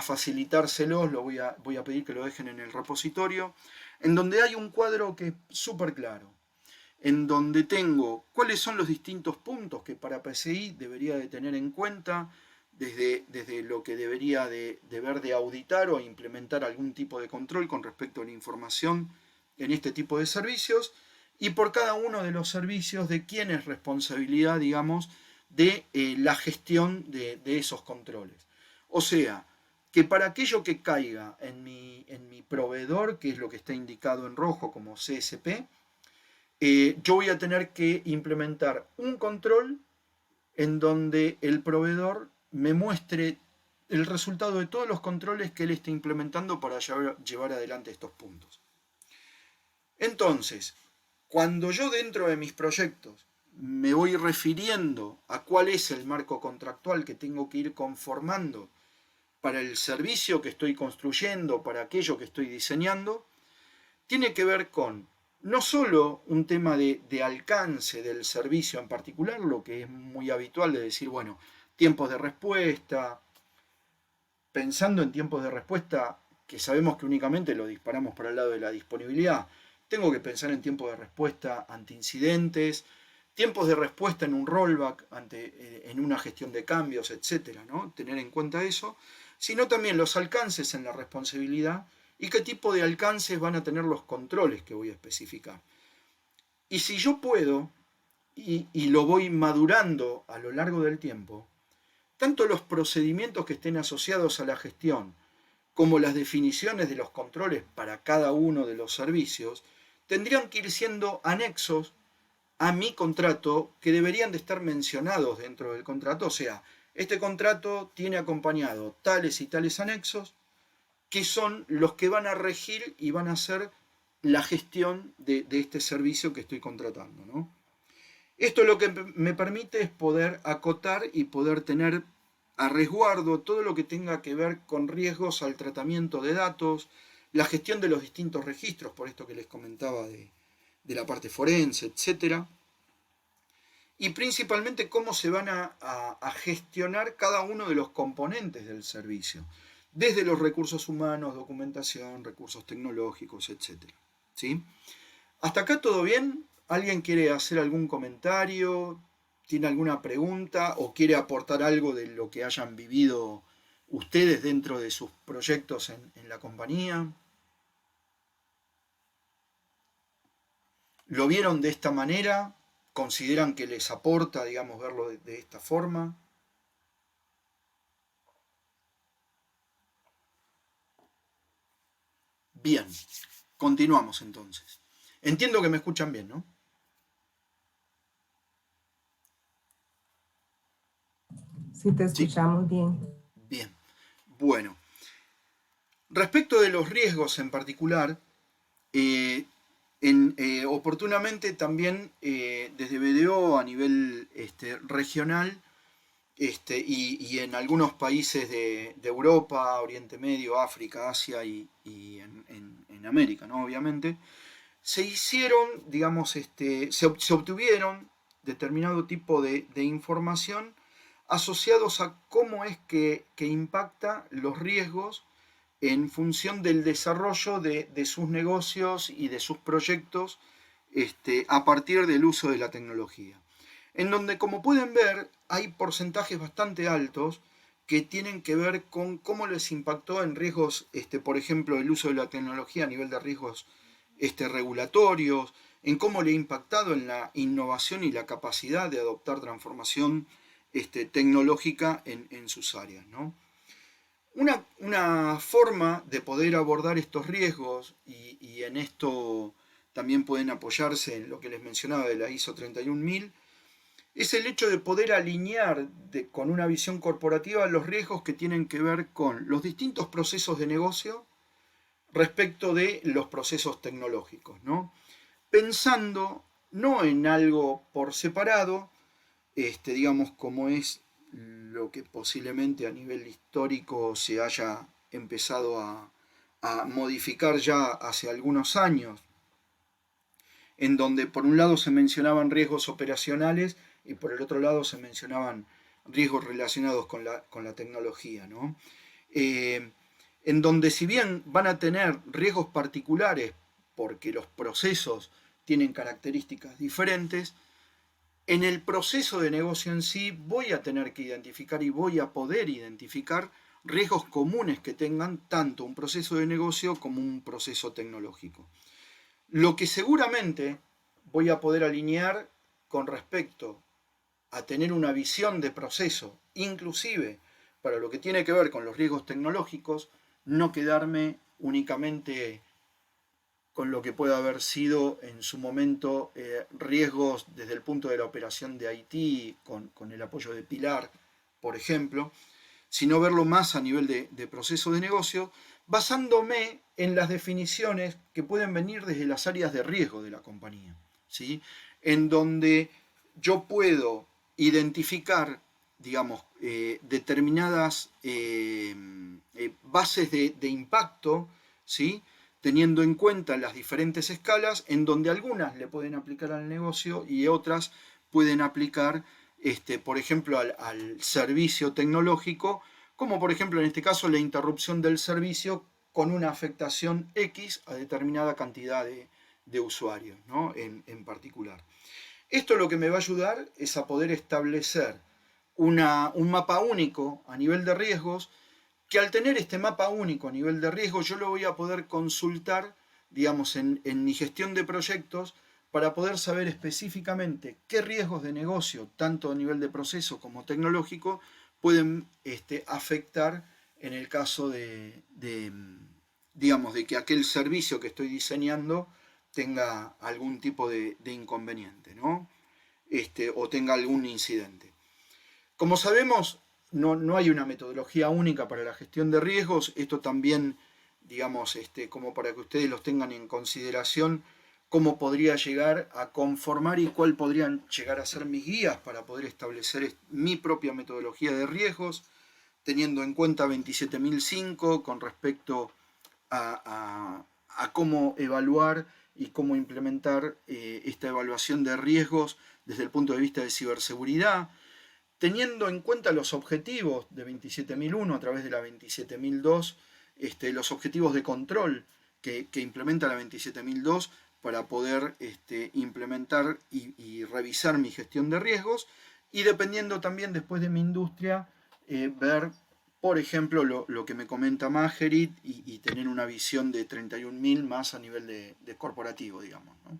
facilitárselos, voy a pedir que lo dejen en el repositorio, en donde hay un cuadro que es súper claro, en donde tengo cuáles son los distintos puntos que para PCI debería de tener en cuenta, desde lo que debería de ver de auditar o implementar algún tipo de control con respecto a la información en este tipo de servicios, y por cada uno de los servicios de quién es responsabilidad, digamos, de la gestión de esos controles. O sea, que para aquello que caiga en mi proveedor, que es lo que está indicado en rojo como CSP, yo voy a tener que implementar un control en donde el proveedor me muestre el resultado de todos los controles que él está implementando para llevar adelante estos puntos. Entonces, cuando yo dentro de mis proyectos me voy refiriendo a cuál es el marco contractual que tengo que ir conformando para el servicio que estoy construyendo, para aquello que estoy diseñando, tiene que ver con no solo un tema de alcance del servicio en particular, lo que es muy habitual de decir, bueno, tiempos de respuesta, pensando en tiempos de respuesta que sabemos que únicamente lo disparamos para el lado de la disponibilidad, tengo que pensar en tiempos de respuesta ante incidentes, tiempos de respuesta en un rollback, en una gestión de cambios, etcétera, ¿no? Tener en cuenta eso, sino también los alcances en la responsabilidad y qué tipo de alcances van a tener los controles que voy a especificar. Y si yo puedo, y lo voy madurando a lo largo del tiempo, tanto los procedimientos que estén asociados a la gestión como las definiciones de los controles para cada uno de los servicios tendrían que ir siendo anexos a mi contrato, que deberían de estar mencionados dentro del contrato. O sea, este contrato tiene acompañado tales y tales anexos que son los que van a regir y van a hacer la gestión de este servicio que estoy contratando, ¿no? Esto lo que me permite es poder acotar y poder tener a resguardo todo lo que tenga que ver con riesgos al tratamiento de datos, la gestión de los distintos registros, por esto que les comentaba de la parte forense, etcétera, y principalmente cómo se van a gestionar cada uno de los componentes del servicio, desde los recursos humanos, documentación, recursos tecnológicos, etcétera. ¿Sí? ¿Hasta acá todo bien? ¿Alguien quiere hacer algún comentario? ¿Tiene alguna pregunta o quiere aportar algo de lo que hayan vivido ustedes dentro de sus proyectos en la compañía? ¿Lo vieron de esta manera? ¿Consideran que les aporta, digamos, verlo de esta forma? Bien, continuamos entonces. Entiendo que me escuchan bien, ¿no? Sí, te Sí, escuchamos bien. bien. Bueno, respecto de los riesgos en particular, oportunamente también desde BDO a nivel regional y en algunos países de Europa, Oriente Medio, África, Asia y en América, ¿no? Obviamente, se hicieron, digamos, se obtuvieron determinado tipo de información asociados a cómo es que impacta los riesgos en función del desarrollo de sus negocios y de sus proyectos a partir del uso de la tecnología. En donde, como pueden ver, hay porcentajes bastante altos que tienen que ver con cómo les impactó en riesgos, por ejemplo, el uso de la tecnología a nivel de riesgos regulatorios, en cómo le ha impactado en la innovación y la capacidad de adoptar transformación tecnológica en sus áreas, ¿no? Una forma de poder abordar estos riesgos, y en esto también pueden apoyarse en lo que les mencionaba de la ISO 31000, es el hecho de poder alinear con una visión corporativa los riesgos que tienen que ver con los distintos procesos de negocio respecto de los procesos tecnológicos, ¿no? Pensando no en algo por separado, digamos como es lo que posiblemente a nivel histórico se haya empezado a modificar ya hace algunos años, en donde por un lado se mencionaban riesgos operacionales y por el otro lado se mencionaban riesgos relacionados con la tecnología, ¿no? Eh, en donde si bien van a tener riesgos particulares porque los procesos tienen características diferentes, en el proceso de negocio en sí voy a tener que identificar y voy a poder identificar riesgos comunes que tengan tanto un proceso de negocio como un proceso tecnológico. Lo que seguramente voy a poder alinear con respecto a tener una visión de proceso, inclusive para lo que tiene que ver con los riesgos tecnológicos, no quedarme únicamente con lo que pueda haber sido en su momento riesgos desde el punto de la operación de Haití, con el apoyo de Pilar, por ejemplo, sino verlo más a nivel de proceso de negocio, basándome en las definiciones que pueden venir desde las áreas de riesgo de la compañía, ¿sí? En donde yo puedo identificar, digamos, determinadas bases de impacto, ¿sí? Teniendo en cuenta las diferentes escalas, en donde algunas le pueden aplicar al negocio y otras pueden aplicar, por ejemplo, al servicio tecnológico, como por ejemplo en este caso la interrupción del servicio con una afectación X a determinada cantidad de usuarios, ¿no? En particular. Esto lo que me va a ayudar es a poder establecer un mapa único a nivel de riesgos, que al tener este mapa único a nivel de riesgo yo lo voy a poder consultar, digamos, en mi gestión de proyectos para poder saber específicamente qué riesgos de negocio, tanto a nivel de proceso como tecnológico, pueden afectar en el caso digamos, de que aquel servicio que estoy diseñando tenga algún tipo de inconveniente, ¿no? O tenga algún incidente. Como sabemos, no hay una metodología única para la gestión de riesgos. Esto también, digamos, como para que ustedes los tengan en consideración, cómo podría llegar a conformar y cuál podrían llegar a ser mis guías para poder establecer mi propia metodología de riesgos, teniendo en cuenta 27005 con respecto a cómo evaluar y cómo implementar esta evaluación de riesgos desde el punto de vista de ciberseguridad, teniendo en cuenta los objetivos de 27001 a través de la 27002, los objetivos de control que implementa la 27002 para poder implementar y revisar mi gestión de riesgos, y dependiendo también después de mi industria, ver, por ejemplo, lo que me comenta Majerit y tener una visión de 31.000 más a nivel de corporativo, digamos, ¿no?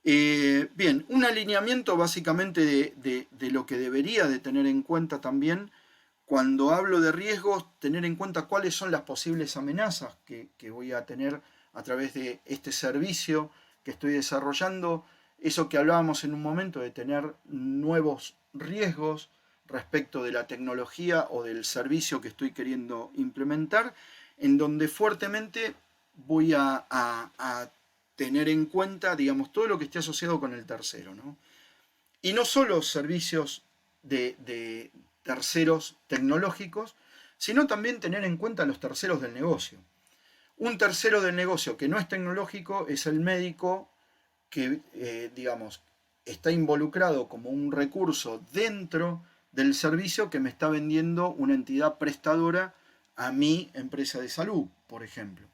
Bien, un alineamiento básicamente de lo que debería de tener en cuenta también cuando hablo de riesgos, tener en cuenta cuáles son las posibles amenazas que voy a tener a través de este servicio que estoy desarrollando, eso que hablábamos en un momento de tener nuevos riesgos respecto de la tecnología o del servicio que estoy queriendo implementar, en donde fuertemente voy a tener en cuenta, digamos, todo lo que esté asociado con el tercero, ¿no? Y no solo servicios de terceros tecnológicos, sino también tener en cuenta los terceros del negocio. Un tercero del negocio que no es tecnológico es el médico que, digamos, está involucrado como un recurso dentro del servicio que me está vendiendo una entidad prestadora a mi empresa de salud, por ejemplo,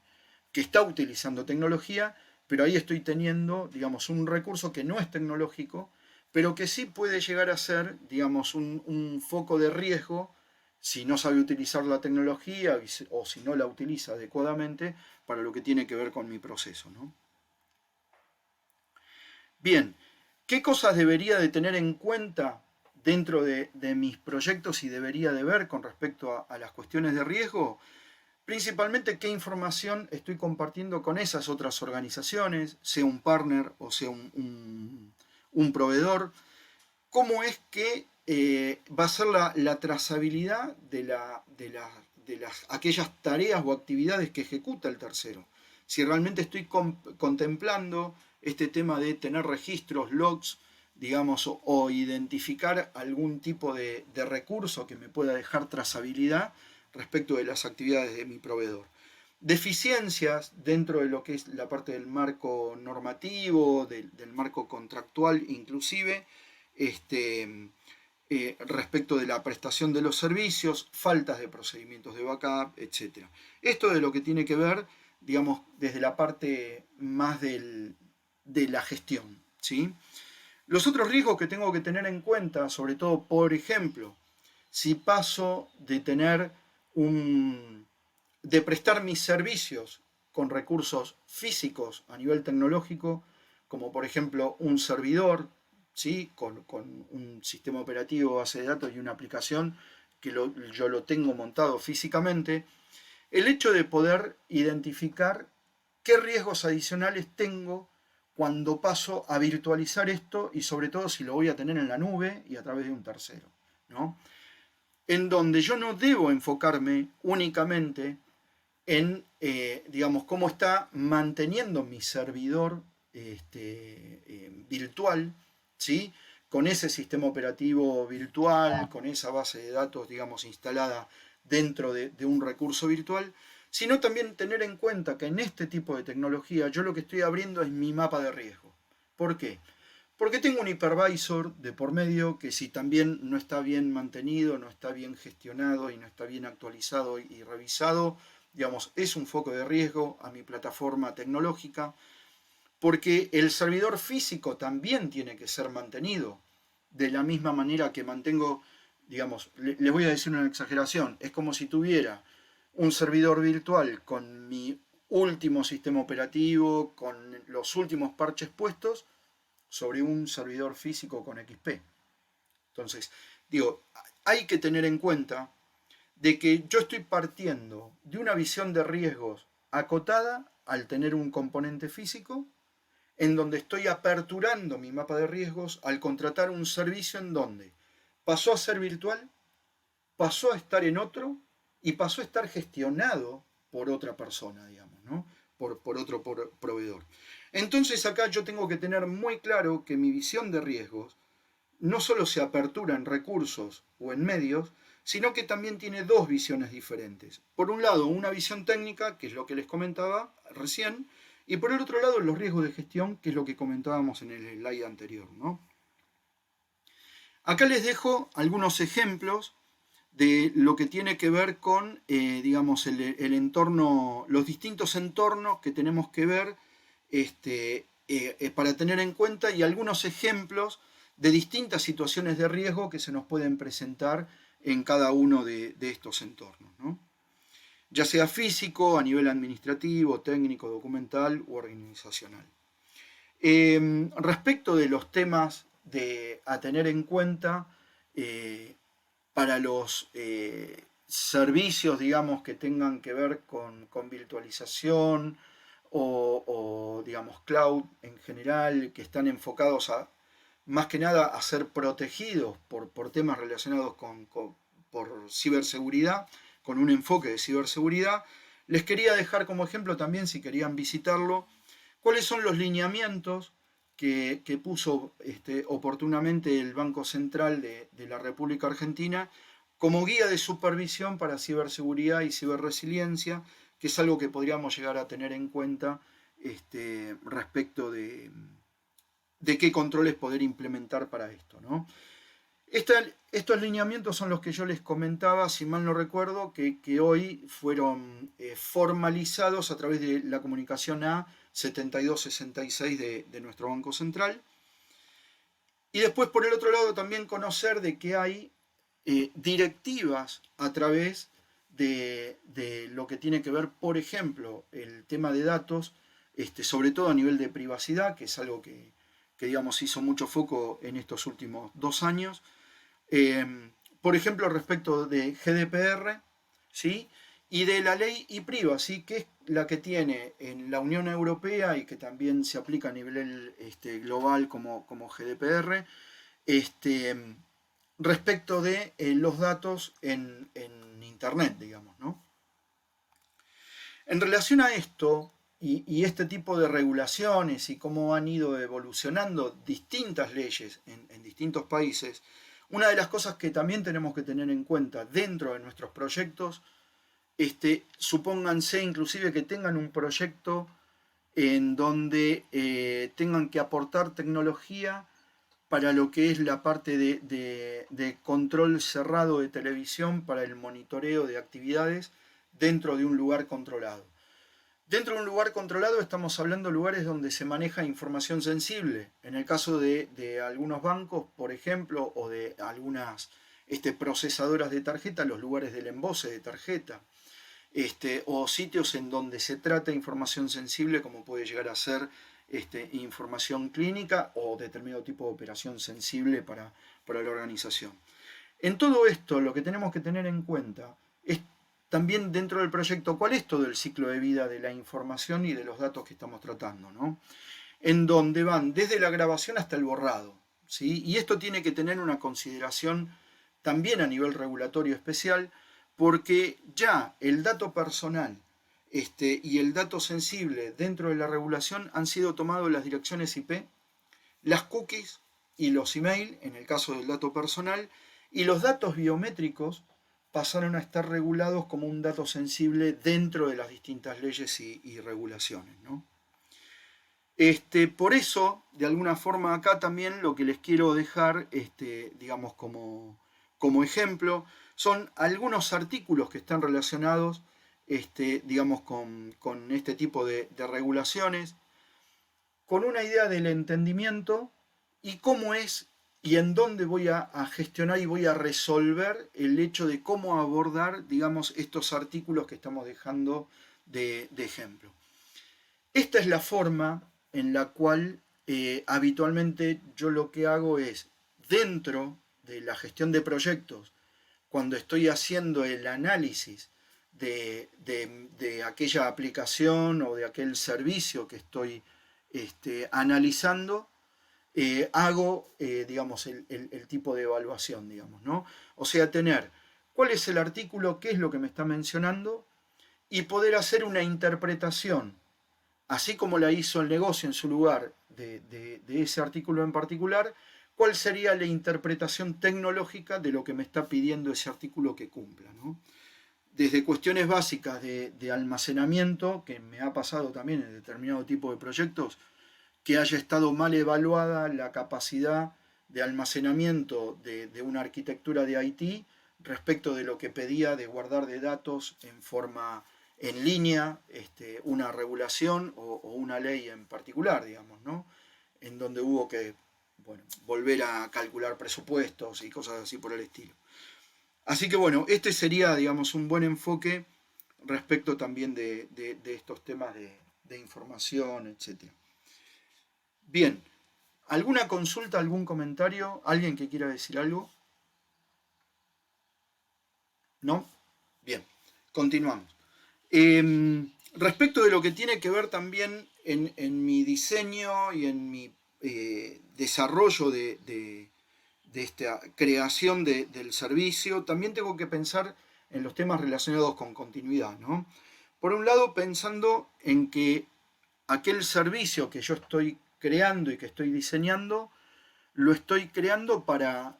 que está utilizando tecnología, pero ahí estoy teniendo, digamos, un recurso que no es tecnológico, pero que sí puede llegar a ser, digamos, un foco de riesgo si no sabe utilizar la tecnología o si no la utiliza adecuadamente para lo que tiene que ver con mi proceso, ¿no? Bien, ¿qué cosas debería de tener en cuenta dentro de mis proyectos y debería de ver con respecto a las cuestiones de riesgo? Principalmente qué información estoy compartiendo con esas otras organizaciones, sea un partner o sea un proveedor. ¿Cómo es que va a ser la trazabilidad de aquellas tareas o actividades que ejecuta el tercero? Si realmente estoy contemplando este tema de tener registros, logs, digamos, o identificar algún tipo de recurso que me pueda dejar trazabilidad respecto de las actividades de mi proveedor. Deficiencias dentro de lo que es la parte del marco normativo, del marco contractual inclusive, respecto de la prestación de los servicios, faltas de procedimientos de backup, etc. Esto de lo que tiene que ver, digamos, desde la parte más de la gestión, ¿sí? Los otros riesgos que tengo que tener en cuenta, sobre todo, por ejemplo, si paso de tener de prestar mis servicios con recursos físicos a nivel tecnológico, como por ejemplo un servidor, ¿sí? con un sistema operativo, base de datos y una aplicación que yo lo tengo montado físicamente, el hecho de poder identificar qué riesgos adicionales tengo cuando paso a virtualizar esto y sobre todo si lo voy a tener en la nube y a través de un tercero, ¿no? En donde yo no debo enfocarme únicamente en, digamos, cómo está manteniendo mi servidor virtual, ¿sí? Con ese sistema operativo virtual, con esa base de datos, digamos, instalada dentro de un recurso virtual, sino también tener en cuenta que en este tipo de tecnología yo lo que estoy abriendo es mi mapa de riesgo. ¿Por qué? Porque tengo un hypervisor de por medio que si también no está bien mantenido, no está bien gestionado y no está bien actualizado y revisado, digamos, es un foco de riesgo a mi plataforma tecnológica, porque el servidor físico también tiene que ser mantenido de la misma manera que mantengo, digamos, les voy a decir una exageración, es como si tuviera un servidor virtual con mi último sistema operativo, con los últimos parches puestos, sobre un servidor físico con XP. Entonces, digo, hay que tener en cuenta de que yo estoy partiendo de una visión de riesgos acotada al tener un componente físico, en donde estoy aperturando mi mapa de riesgos al contratar un servicio en donde pasó a ser virtual, pasó a estar en otro y pasó a estar gestionado por otra persona, digamos, ¿no? Por otro proveedor. Entonces acá yo tengo que tener muy claro que mi visión de riesgos no solo se apertura en recursos o en medios, sino que también tiene dos visiones diferentes. Por un lado, una visión técnica, que es lo que les comentaba recién, y por el otro lado, los riesgos de gestión, que es lo que comentábamos en el slide anterior, ¿no? Acá les dejo algunos ejemplos de lo que tiene que ver con, digamos, el entorno, los distintos entornos que tenemos que ver para tener en cuenta y algunos ejemplos de distintas situaciones de riesgo que se nos pueden presentar en cada uno de estos entornos, ¿no? Ya sea físico, a nivel administrativo, técnico, documental u organizacional. Respecto de los temas a tener en cuenta para los servicios, digamos, que tengan que ver con virtualización o, digamos, cloud en general, que están enfocados más que nada a ser protegidos por temas relacionados por ciberseguridad, con un enfoque de ciberseguridad. Les quería dejar como ejemplo también, si querían visitarlo, cuáles son los lineamientos que puso oportunamente el Banco Central de la República Argentina como guía de supervisión para ciberseguridad y ciberresiliencia, que es algo que podríamos llegar a tener en cuenta respecto de qué controles poder implementar para esto, ¿no? Estos lineamientos son los que yo les comentaba, si mal no recuerdo, que hoy fueron formalizados a través de la comunicación A7266 de nuestro Banco Central. Y después, por el otro lado, también conocer de que hay directivas a través de lo que tiene que ver, por ejemplo, el tema de datos, sobre todo a nivel de privacidad, que es algo que digamos, hizo mucho foco en estos últimos 2 años. Por ejemplo, respecto de GDPR, ¿sí? Y de la ley ePrivacy, que es la que tiene en la Unión Europea y que también se aplica a nivel global como GDPR, respecto de los datos en Internet, digamos, ¿no? En relación a esto, y este tipo de regulaciones y cómo han ido evolucionando distintas leyes en distintos países, una de las cosas que también tenemos que tener en cuenta dentro de nuestros proyectos, supónganse inclusive que tengan un proyecto en donde tengan que aportar tecnología para lo que es la parte de control cerrado de televisión para el monitoreo de actividades dentro de un lugar controlado. Dentro de un lugar controlado estamos hablando de lugares donde se maneja información sensible. En el caso de algunos bancos, por ejemplo, o de algunas procesadoras de tarjeta, los lugares del emboce de tarjeta. O sitios en donde se trata información sensible, como puede llegar a ser información clínica o determinado tipo de operación sensible para la organización. En todo esto, lo que tenemos que tener en cuenta es también dentro del proyecto cuál es todo el ciclo de vida de la información y de los datos que estamos tratando, ¿no? En donde van desde la grabación hasta el borrado, ¿sí? Y esto tiene que tener una consideración también a nivel regulatorio especial, porque ya el dato personal y el dato sensible dentro de la regulación han sido tomados las direcciones IP, las cookies y los email, en el caso del dato personal, y los datos biométricos pasaron a estar regulados como un dato sensible dentro de las distintas leyes y regulaciones, ¿no? Por eso, de alguna forma acá también lo que les quiero dejar, digamos, como ejemplo, son algunos artículos que están relacionados, digamos, con este tipo de regulaciones, con una idea del entendimiento y cómo es y en dónde voy a gestionar y voy a resolver el hecho de cómo abordar, digamos, estos artículos que estamos dejando de ejemplo. Esta es la forma en la cual habitualmente yo lo que hago es, dentro de la gestión de proyectos, cuando estoy haciendo el análisis de aquella aplicación o de aquel servicio que estoy analizando, hago, digamos, el tipo de evaluación, digamos, ¿no? O sea, tener cuál es el artículo, qué es lo que me está mencionando y poder hacer una interpretación, así como la hizo el negocio en su lugar de ese artículo en particular, cuál sería la interpretación tecnológica de lo que me está pidiendo ese artículo que cumpla, ¿no? Desde cuestiones básicas de almacenamiento, que me ha pasado también en determinado tipo de proyectos, que haya estado mal evaluada la capacidad de almacenamiento de una arquitectura de IT respecto de lo que pedía de guardar de datos en forma en línea, una regulación o una ley en particular, digamos, ¿no? En donde hubo que, bueno, volver a calcular presupuestos y cosas así por el estilo. Así que bueno, este sería, digamos, un buen enfoque respecto también de estos temas de información, etc. Bien, ¿alguna consulta, algún comentario? ¿Alguien que quiera decir algo? ¿No? Bien, continuamos. Respecto de lo que tiene que ver también en mi diseño y en mi desarrollo de esta creación del servicio, también tengo que pensar en los temas relacionados con continuidad, ¿no? Por un lado, pensando en que aquel servicio que yo estoy creando y que estoy diseñando, lo estoy creando para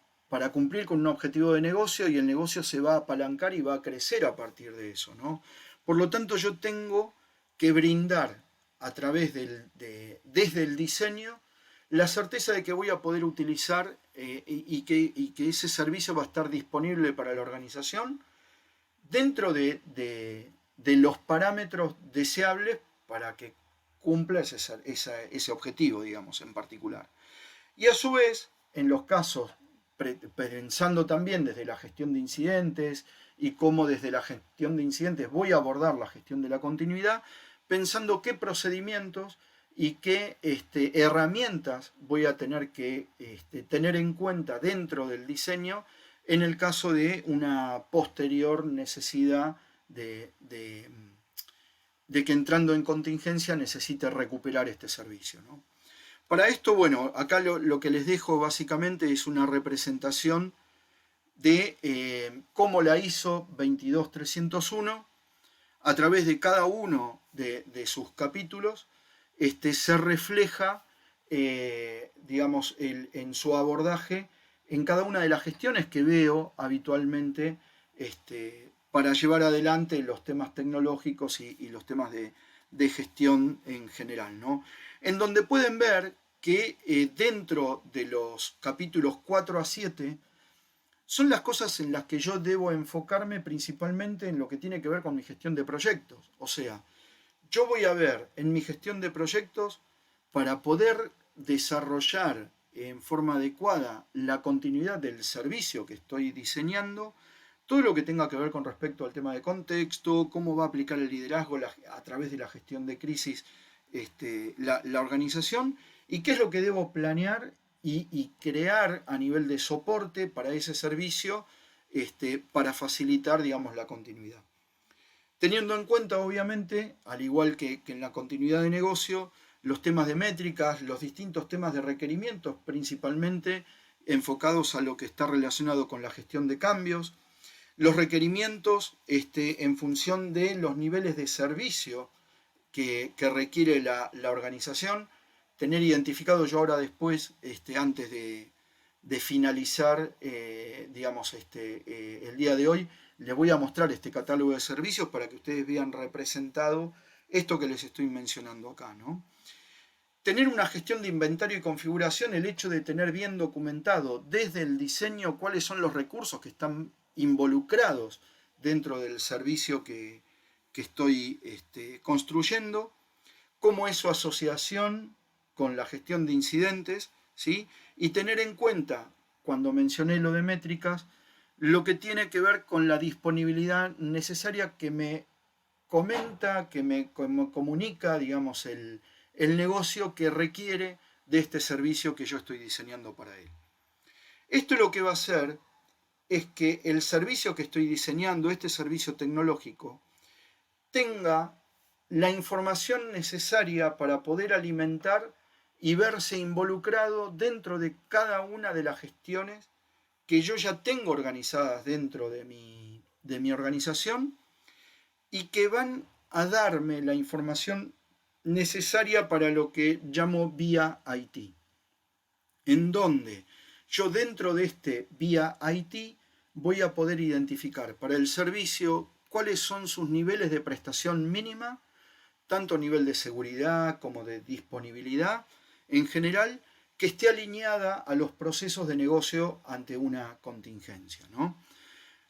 cumplir con un objetivo de negocio y el negocio se va a apalancar y va a crecer a partir de eso, ¿no? Por lo tanto, yo tengo que brindar a través desde el diseño la certeza de que voy a poder utilizar y que ese servicio va a estar disponible para la organización dentro de los parámetros deseables para que cumpla ese objetivo, digamos, en particular. Y a su vez, en los casos, pensando también desde la gestión de incidentes y cómo desde la gestión de incidentes voy a abordar la gestión de la continuidad, pensando qué procedimientos y qué herramientas voy a tener que tener en cuenta dentro del diseño en el caso de una posterior necesidad de que entrando en contingencia necesite recuperar este servicio, ¿no? Para esto, bueno, acá lo que les dejo básicamente es una representación de cómo la ISO 22301 a través de cada uno de sus capítulos, se refleja, digamos, en su abordaje en cada una de las gestiones que veo habitualmente para llevar adelante los temas tecnológicos y los temas de gestión en general, ¿no? En donde pueden ver que dentro de los capítulos 4 a 7 son las cosas en las que yo debo enfocarme principalmente en lo que tiene que ver con mi gestión de proyectos. O sea, yo voy a ver en mi gestión de proyectos para poder desarrollar en forma adecuada la continuidad del servicio que estoy diseñando, todo lo que tenga que ver con respecto al tema de contexto, cómo va a aplicar el liderazgo a través de la gestión de crisis la organización, y qué es lo que debo planear y crear a nivel de soporte para ese servicio para facilitar, digamos, la continuidad. Teniendo en cuenta, obviamente, al igual que en la continuidad de negocio, los temas de métricas, los distintos temas de requerimientos, principalmente enfocados a lo que está relacionado con la gestión de cambios, los requerimientos en función de los niveles de servicio que requiere la organización, tener identificado yo ahora después, antes de finalizar, digamos, el día de hoy, les voy a mostrar este catálogo de servicios para que ustedes vean representado esto que les estoy mencionando acá, ¿no? Tener una gestión de inventario y configuración, el hecho de tener bien documentado desde el diseño cuáles son los recursos que están involucrados dentro del servicio que estoy construyendo, cómo es su asociación con la gestión de incidentes, ¿sí? Y tener en cuenta, cuando mencioné lo de métricas, lo que tiene que ver con la disponibilidad necesaria que me comenta, que me comunica, digamos, el negocio que requiere de este servicio que yo estoy diseñando para él. Esto lo que va a hacer es que el servicio que estoy diseñando, este servicio tecnológico, tenga la información necesaria para poder alimentar y verse involucrado dentro de cada una de las gestiones que yo ya tengo organizadas dentro de mi organización y que van a darme la información necesaria para lo que llamo vía IT, en donde yo dentro de este vía IT voy a poder identificar para el servicio cuáles son sus niveles de prestación mínima, tanto a nivel de seguridad como de disponibilidad en general, que esté alineada a los procesos de negocio ante una contingencia, ¿no?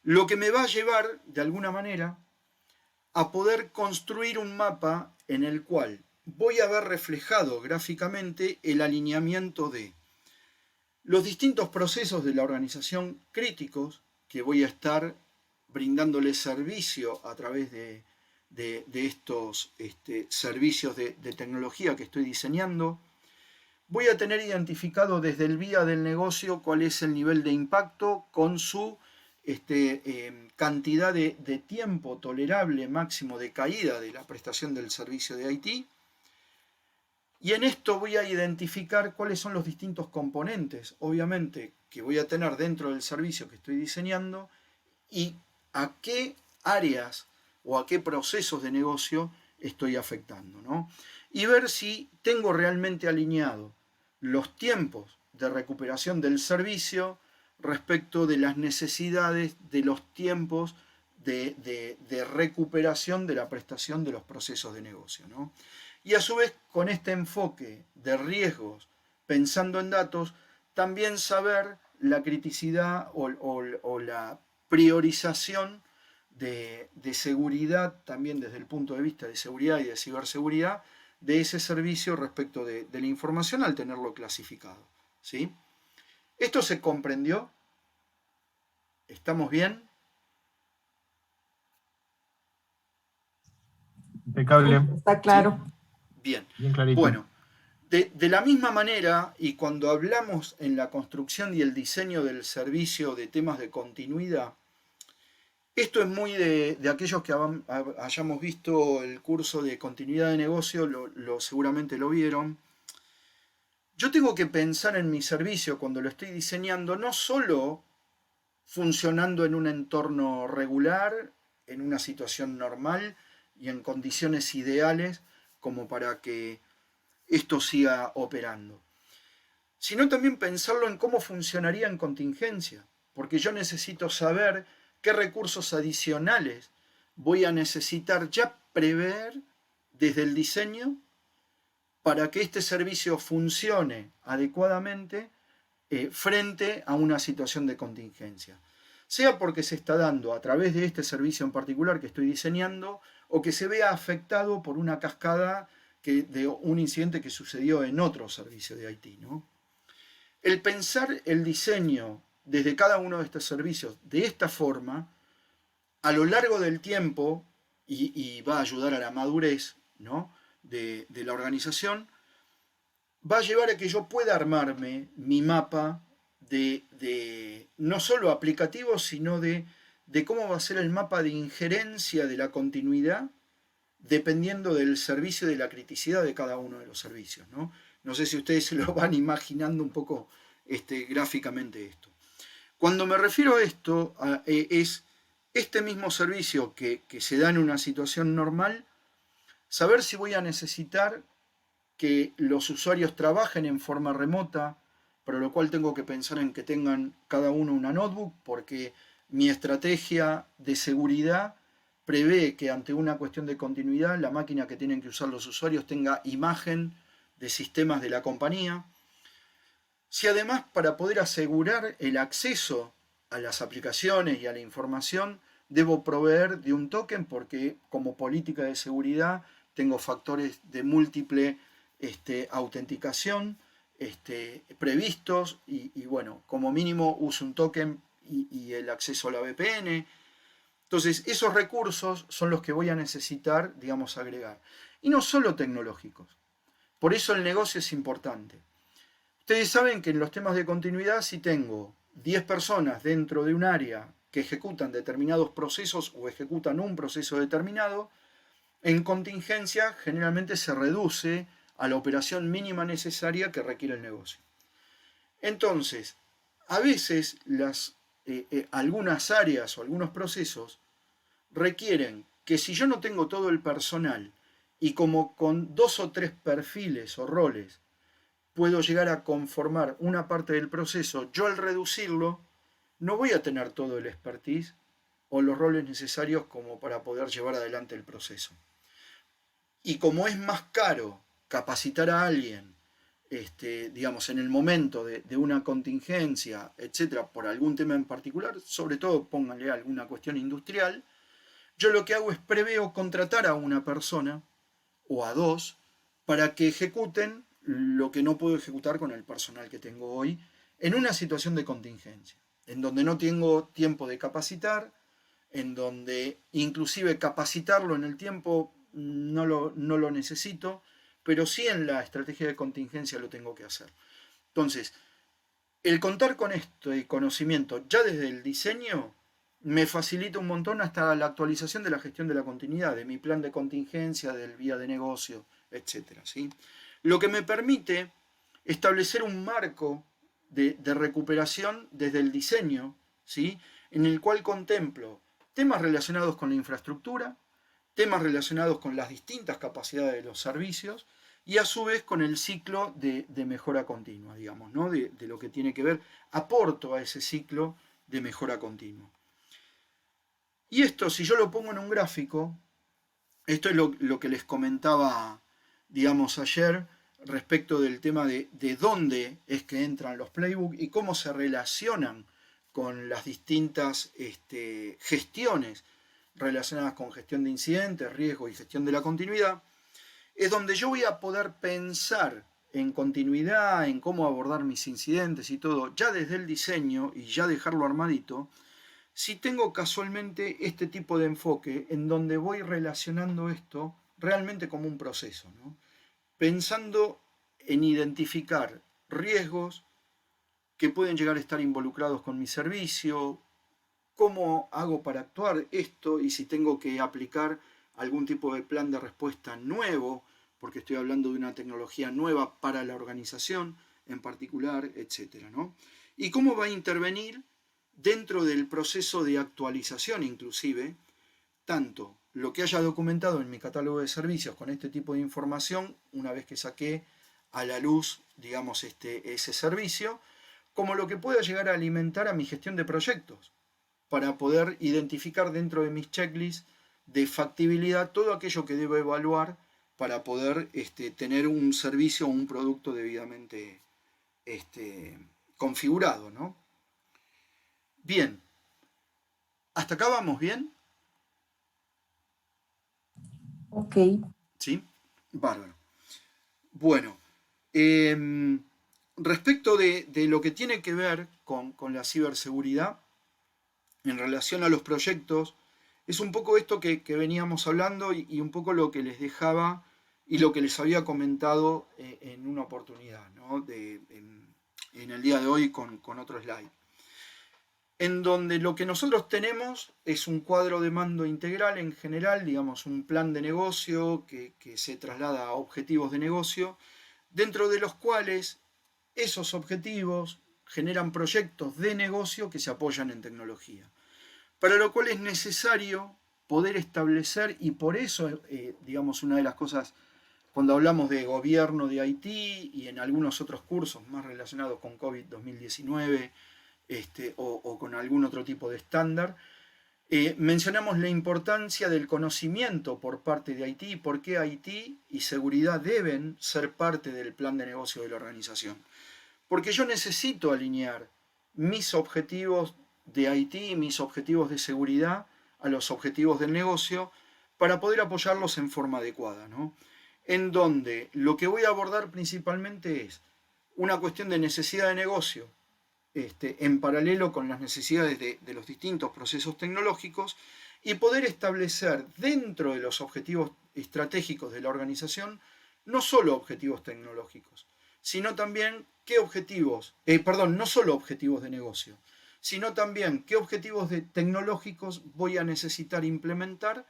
Lo que me va a llevar, de alguna manera, a poder construir un mapa en el cual voy a ver reflejado gráficamente el alineamiento de los distintos procesos de la organización críticos que voy a estar brindándole servicio a través de estos servicios de tecnología que estoy diseñando. Voy a tener identificado desde el vía del negocio cuál es el nivel de impacto con su cantidad de tiempo tolerable máximo de caída de la prestación del servicio de IT. Y en esto voy a identificar cuáles son los distintos componentes, obviamente, que voy a tener dentro del servicio que estoy diseñando y a qué áreas o a qué procesos de negocio estoy afectando, ¿no? Y ver si tengo realmente alineado los tiempos de recuperación del servicio respecto de las necesidades de los tiempos de recuperación de la prestación de los procesos de negocio, ¿no? Y a su vez, con este enfoque de riesgos, pensando en datos, también saber la criticidad o la priorización de seguridad, también desde el punto de vista de seguridad y de ciberseguridad, de ese servicio respecto de la información al tenerlo clasificado, ¿sí? ¿Esto se comprendió? ¿Estamos bien? Impecable. Está claro. ¿Sí? Bien. Bien clarito. Bueno, de la misma manera, y cuando hablamos en la construcción y el diseño del servicio de temas de continuidad, esto es muy de aquellos que hayamos visto el curso de continuidad de negocio, seguramente lo vieron. Yo tengo que pensar en mi servicio cuando lo estoy diseñando, no solo funcionando en un entorno regular, en una situación normal, y en condiciones ideales como para que esto siga operando. Sino también pensarlo en cómo funcionaría en contingencia, porque yo necesito saber qué recursos adicionales voy a necesitar ya prever desde el diseño para que este servicio funcione adecuadamente frente a una situación de contingencia. Sea porque se está dando a través de este servicio en particular que estoy diseñando, o que se vea afectado por una cascada de un incidente que sucedió en otro servicio de IT, ¿no? El pensar el diseño desde cada uno de estos servicios de esta forma, a lo largo del tiempo, y va a ayudar a la madurez, ¿no?, de la organización, va a llevar a que yo pueda armarme mi mapa de no solo aplicativo, sino de cómo va a ser el mapa de injerencia de la continuidad dependiendo del servicio y de la criticidad de cada uno de los servicios, ¿no? No sé si ustedes se lo van imaginando un poco gráficamente esto. Cuando me refiero a esto, es este mismo servicio que se da en una situación normal, saber si voy a necesitar que los usuarios trabajen en forma remota, para lo cual tengo que pensar en que tengan cada uno una notebook, porque mi estrategia de seguridad prevé que ante una cuestión de continuidad la máquina que tienen que usar los usuarios tenga imagen de sistemas de la compañía. Si además, para poder asegurar el acceso a las aplicaciones y a la información, debo proveer de un token, porque como política de seguridad tengo factores de múltiple autenticación previstos, y bueno, como mínimo uso un token y el acceso a la VPN. Entonces, esos recursos son los que voy a necesitar, digamos, agregar. Y no solo tecnológicos. Por eso el negocio es importante. Ustedes saben que en los temas de continuidad, si tengo 10 personas dentro de un área que ejecutan determinados procesos o ejecutan un proceso determinado, en contingencia generalmente se reduce a la operación mínima necesaria que requiere el negocio. Entonces, a veces algunas áreas o algunos procesos requieren que, si yo no tengo todo el personal y como con 2 o 3 perfiles o roles puedo llegar a conformar una parte del proceso, yo al reducirlo no voy a tener todo el expertise o los roles necesarios como para poder llevar adelante el proceso. Y como es más caro capacitar a alguien, digamos, en el momento de una contingencia, etcétera, por algún tema en particular, sobre todo pónganle alguna cuestión industrial, yo lo que hago es preveo contratar a una persona o a 2 para que ejecuten lo que no puedo ejecutar con el personal que tengo hoy en una situación de contingencia, en donde no tengo tiempo de capacitar, en donde inclusive capacitarlo en el tiempo no lo necesito, pero sí en la estrategia de contingencia lo tengo que hacer. Entonces, el contar con esto y conocimiento ya desde el diseño me facilita un montón hasta la actualización de la gestión de la continuidad, de mi plan de contingencia, del vía de negocio, etc., ¿sí? Lo que me permite establecer un marco de recuperación desde el diseño, ¿sí?, en el cual contemplo temas relacionados con la infraestructura, temas relacionados con las distintas capacidades de los servicios y a su vez con el ciclo de mejora continua, digamos, ¿no?, de lo que tiene que ver, aporto a ese ciclo de mejora continua. Y esto, si yo lo pongo en un gráfico, esto es lo que les comentaba, digamos, ayer, respecto del tema de dónde es que entran los playbooks y cómo se relacionan con las distintas gestiones relacionadas con gestión de incidentes, riesgo y gestión de la continuidad, es donde yo voy a poder pensar en continuidad, en cómo abordar mis incidentes y todo, ya desde el diseño y ya dejarlo armadito, si tengo casualmente este tipo de enfoque en donde voy relacionando esto realmente como un proceso, ¿no?, pensando en identificar riesgos que pueden llegar a estar involucrados con mi servicio, cómo hago para actuar esto y si tengo que aplicar algún tipo de plan de respuesta nuevo, porque estoy hablando de una tecnología nueva para la organización en particular, etcétera, ¿no? Y cómo va a intervenir dentro del proceso de actualización inclusive, tanto lo que haya documentado en mi catálogo de servicios con este tipo de información, una vez que saqué a la luz, digamos, ese servicio, como lo que pueda llegar a alimentar a mi gestión de proyectos, para poder identificar dentro de mis checklists de factibilidad todo aquello que debo evaluar para poder tener un servicio o un producto debidamente configurado, ¿no? Bien, ¿hasta acá vamos bien? Ok. ¿Sí? Bárbaro. Bueno, respecto de lo que tiene que ver con la ciberseguridad en relación a los proyectos, es un poco esto que veníamos hablando y un poco lo que les dejaba y lo que les había comentado en una oportunidad, ¿no? En el día de hoy con otro slide. En donde lo que nosotros tenemos es un cuadro de mando integral en general, digamos un plan de negocio que se traslada a objetivos de negocio, dentro de los cuales esos objetivos generan proyectos de negocio que se apoyan en tecnología. Para lo cual es necesario poder establecer, y por eso, digamos, una de las cosas, cuando hablamos de gobierno de Haití y en algunos otros cursos más relacionados con COVID 2019 o con algún otro tipo de estándar, mencionamos la importancia del conocimiento por parte de Haití y por qué Haití y seguridad deben ser parte del plan de negocio de la organización. Porque yo necesito alinear mis objetivos de Haití, mis objetivos de seguridad, a los objetivos del negocio, para poder apoyarlos en forma adecuada, ¿no? En donde lo que voy a abordar principalmente es una cuestión de necesidad de negocio, en paralelo con las necesidades de los distintos procesos tecnológicos, y poder establecer dentro de los objetivos estratégicos de la organización no solo objetivos tecnológicos, sino también qué objetivos, no solo objetivos de negocio, sino también qué objetivos tecnológicos voy a necesitar implementar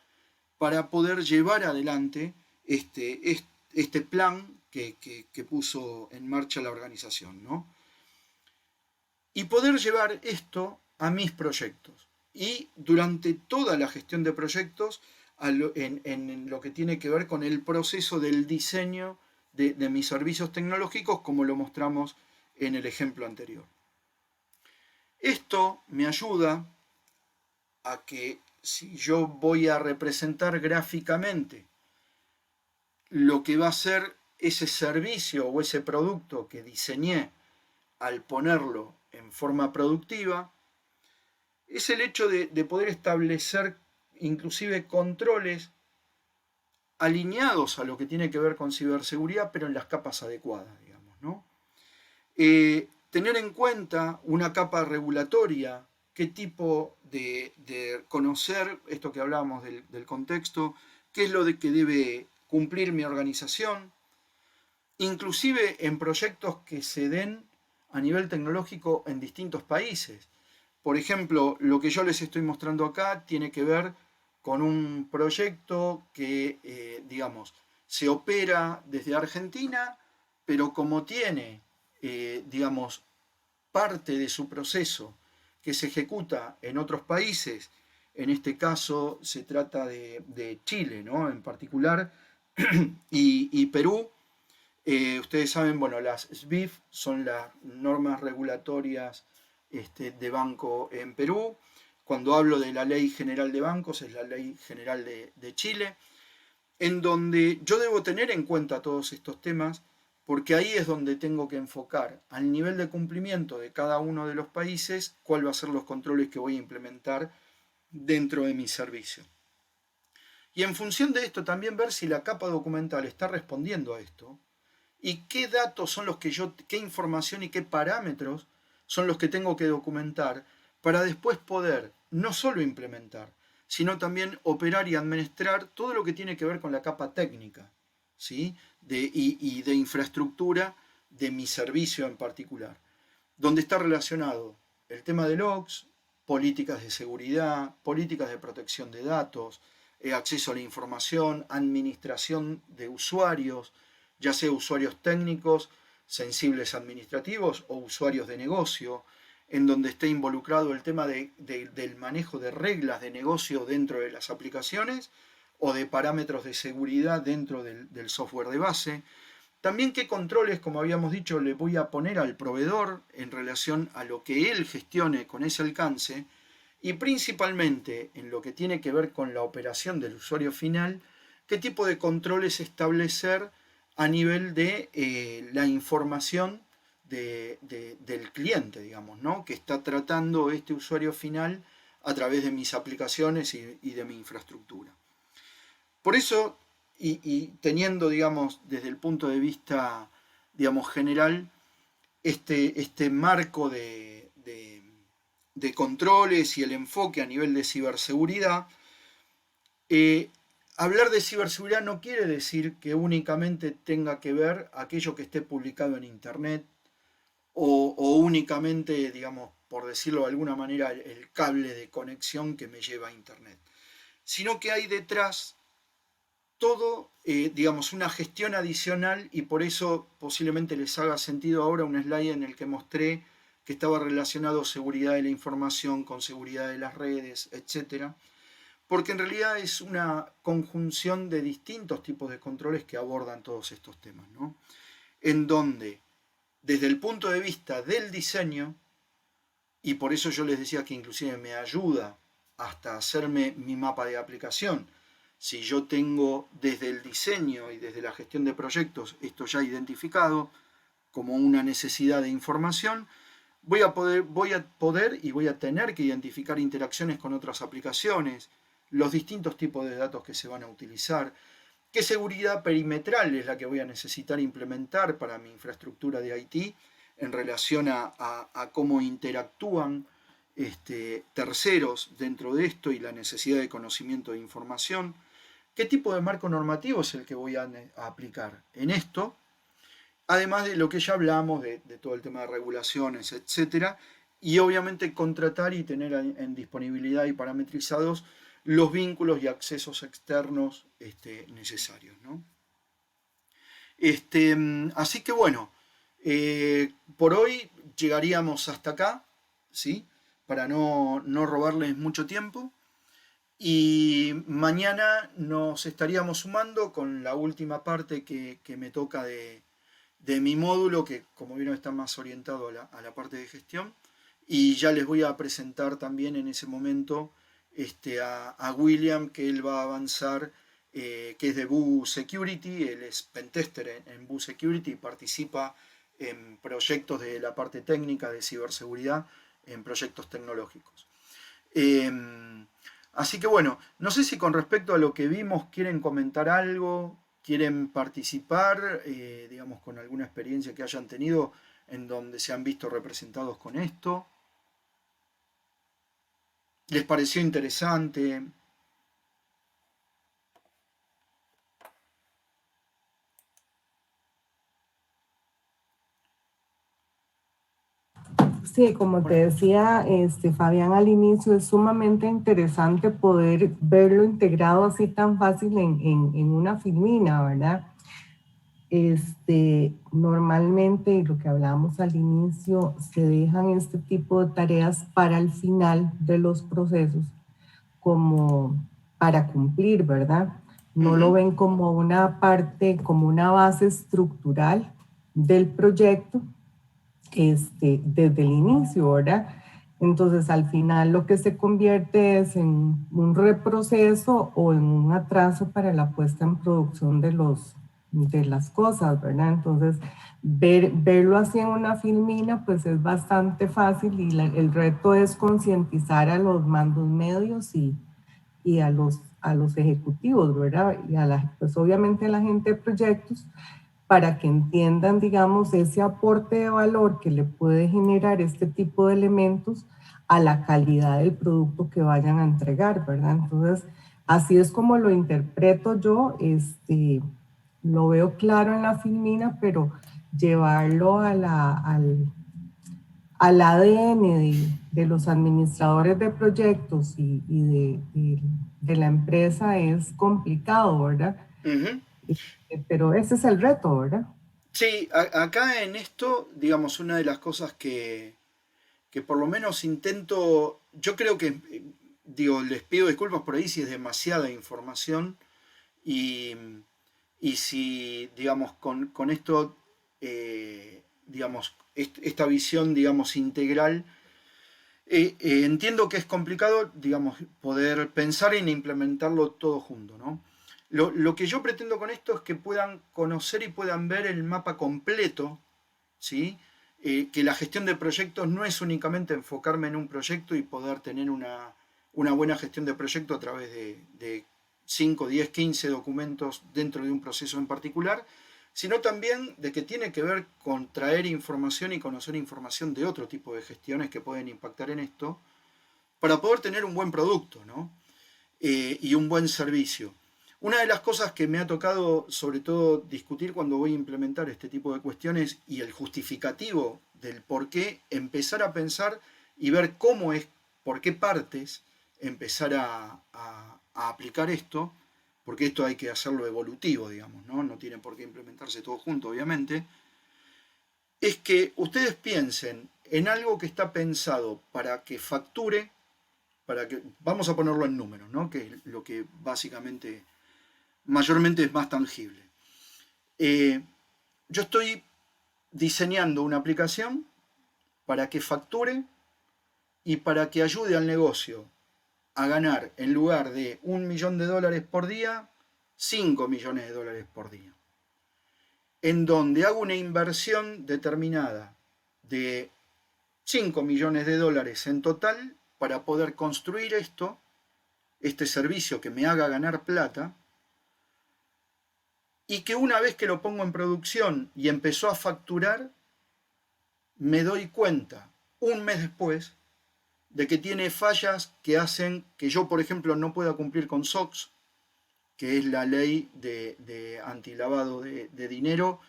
para poder llevar adelante este plan que puso en marcha la organización, ¿no? Y poder llevar esto a mis proyectos. Y durante toda la gestión de proyectos, en lo que tiene que ver con el proceso del diseño de mis servicios tecnológicos, como lo mostramos en el ejemplo anterior. Esto me ayuda a que si yo voy a representar gráficamente lo que va a ser ese servicio o ese producto que diseñé al ponerlo en forma productiva, es el hecho de poder establecer inclusive controles alineados a lo que tiene que ver con ciberseguridad, pero en las capas adecuadas, digamos, ¿no? Tener en cuenta una capa regulatoria, qué tipo de conocer, esto que hablábamos del contexto, qué es lo que debe cumplir mi organización, inclusive en proyectos que se den a nivel tecnológico en distintos países. Por ejemplo, lo que yo les estoy mostrando acá tiene que ver con un proyecto que, digamos, se opera desde Argentina, pero como tiene, digamos, parte de su proceso que se ejecuta en otros países, en este caso se trata de Chile, ¿no? En particular, y Perú. Ustedes saben, bueno, las SBIF son las normas regulatorias de banco en Perú. Cuando hablo de la Ley General de Bancos, es la Ley General de Chile, en donde yo debo tener en cuenta todos estos temas, porque ahí es donde tengo que enfocar al nivel de cumplimiento de cada uno de los países cuál va a ser los controles que voy a implementar dentro de mi servicio. Y en función de esto también ver si la capa documental está respondiendo a esto y qué datos son los que qué información y qué parámetros son los que tengo que documentar para después poder no solo implementar, sino también operar y administrar todo lo que tiene que ver con la capa técnica, ¿sí? y de infraestructura de mi servicio en particular, donde está relacionado el tema de logs, políticas de seguridad, políticas de protección de datos, acceso a la información, administración de usuarios, ya sea usuarios técnicos, sensibles administrativos o usuarios de negocio, en donde esté involucrado el tema del manejo de reglas de negocio dentro de las aplicaciones, o de parámetros de seguridad dentro del software de base. También qué controles, como habíamos dicho, le voy a poner al proveedor en relación a lo que él gestione con ese alcance, y principalmente en lo que tiene que ver con la operación del usuario final, qué tipo de controles establecer a nivel de la información del cliente, digamos, ¿no? Que está tratando este usuario final a través de mis aplicaciones y de mi infraestructura. Por eso, y teniendo, digamos, desde el punto de vista, digamos, general, este marco de controles y el enfoque a nivel de ciberseguridad, hablar de ciberseguridad no quiere decir que únicamente tenga que ver aquello que esté publicado en Internet o únicamente, digamos, por decirlo de alguna manera, el cable de conexión que me lleva a Internet, sino que hay detrás todo, digamos, una gestión adicional, y por eso posiblemente les haga sentido ahora un slide en el que mostré que estaba relacionado seguridad de la información con seguridad de las redes, etcétera, porque en realidad es una conjunción de distintos tipos de controles que abordan todos estos temas, ¿no? En donde, desde el punto de vista del diseño, y por eso yo les decía que inclusive me ayuda hasta hacerme mi mapa de aplicación, si yo tengo desde el diseño y desde la gestión de proyectos esto ya identificado como una necesidad de información, voy a poder y voy a tener que identificar interacciones con otras aplicaciones, los distintos tipos de datos que se van a utilizar, qué seguridad perimetral es la que voy a necesitar implementar para mi infraestructura de IT en relación a cómo interactúan terceros dentro de esto y la necesidad de conocimiento de información, qué tipo de marco normativo es el que voy a aplicar en esto, además de lo que ya hablamos de todo el tema de regulaciones, etcétera, y obviamente contratar y tener en disponibilidad y parametrizados los vínculos y accesos externos necesarios, ¿no? Así que bueno, por hoy llegaríamos hasta acá, ¿sí? Para no robarles mucho tiempo. Y mañana nos estaríamos sumando con la última parte que me toca de mi módulo, que como vieron está más orientado a la parte de gestión. Y ya les voy a presentar también en ese momento a William, que él va a avanzar, que es de Boo Security, él es pentester en Boo Security y participa en proyectos de la parte técnica de ciberseguridad, en proyectos tecnológicos. Así que bueno, no sé si con respecto a lo que vimos quieren comentar algo, quieren participar, digamos, con alguna experiencia que hayan tenido en donde se han visto representados con esto. ¿Les pareció interesante? Sí, como te decía Fabián al inicio, es sumamente interesante poder verlo integrado así tan fácil en una filmina, ¿verdad? Normalmente, y lo que hablábamos al inicio, se dejan este tipo de tareas para el final de los procesos, como para cumplir, ¿verdad? No lo ven como una parte, como una base estructural del proyecto, desde el inicio, ¿verdad? Entonces, al final lo que se convierte es en un reproceso o en un atraso para la puesta en producción de las cosas, ¿verdad? Entonces, verlo así en una filmina, pues es bastante fácil, y el reto es concientizar a los mandos medios y a los ejecutivos, ¿verdad? Y pues obviamente a la gente de proyectos, para que entiendan, digamos, ese aporte de valor que le puede generar este tipo de elementos a la calidad del producto que vayan a entregar, ¿verdad? Entonces, así es como lo interpreto yo, lo veo claro en la filmina, pero llevarlo al ADN de los administradores de proyectos y de la empresa es complicado, ¿verdad? Pero ese es el reto, ¿verdad? Sí, acá en esto, digamos, una de las cosas que por lo menos intento, yo creo que, digo, les pido disculpas por ahí si es demasiada información, Y, y si, digamos, con esto, digamos, esta visión, digamos, integral, entiendo que es complicado, digamos, poder pensar en implementarlo todo junto, ¿no? Lo que yo pretendo con esto es que puedan conocer y puedan ver el mapa completo, ¿sí? Que la gestión de proyectos no es únicamente enfocarme en un proyecto y poder tener una buena gestión de proyecto a través de 5, 10, 15 documentos dentro de un proceso en particular, sino también de que tiene que ver con traer información y conocer información de otro tipo de gestiones que pueden impactar en esto, para poder tener un buen producto, ¿no? Y un buen servicio. Una de las cosas que me ha tocado sobre todo discutir cuando voy a implementar este tipo de cuestiones y el justificativo del por qué, empezar a pensar y ver cómo es, por qué partes empezar a aplicar esto, porque esto hay que hacerlo evolutivo, digamos, ¿no? No tiene por qué implementarse todo junto, obviamente, es que ustedes piensen en algo que está pensado para que facture, para que, vamos a ponerlo en números, ¿no? Que es lo que básicamente, mayormente es más tangible. Yo estoy diseñando una aplicación para que facture y para que ayude al negocio a ganar, en lugar de $1.000.000 por día, $5.000.000 por día. En donde hago una inversión determinada de $5.000.000 en total para poder construir este servicio que me haga ganar plata, y que una vez que lo pongo en producción y empezó a facturar, me doy cuenta un mes después de que tiene fallas que hacen que yo, por ejemplo, no pueda cumplir con SOX, que es la ley de antilavado de dinero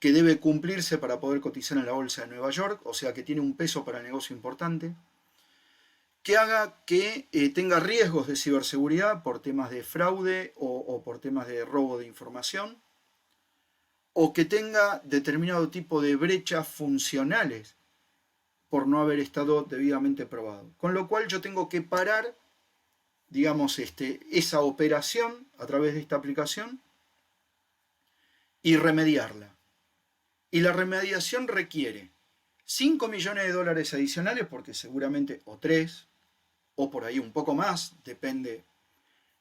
que debe cumplirse para poder cotizar en la bolsa de Nueva York, o sea que tiene un peso para el negocio importante, que haga que tenga riesgos de ciberseguridad por temas de fraude o por temas de robo de información, o que tenga determinado tipo de brechas funcionales por no haber estado debidamente probado. Con lo cual yo tengo que parar, digamos, esa operación a través de esta aplicación y remediarla. Y la remediación requiere $5.000.000 adicionales, porque seguramente, o 3, o por ahí un poco más, depende,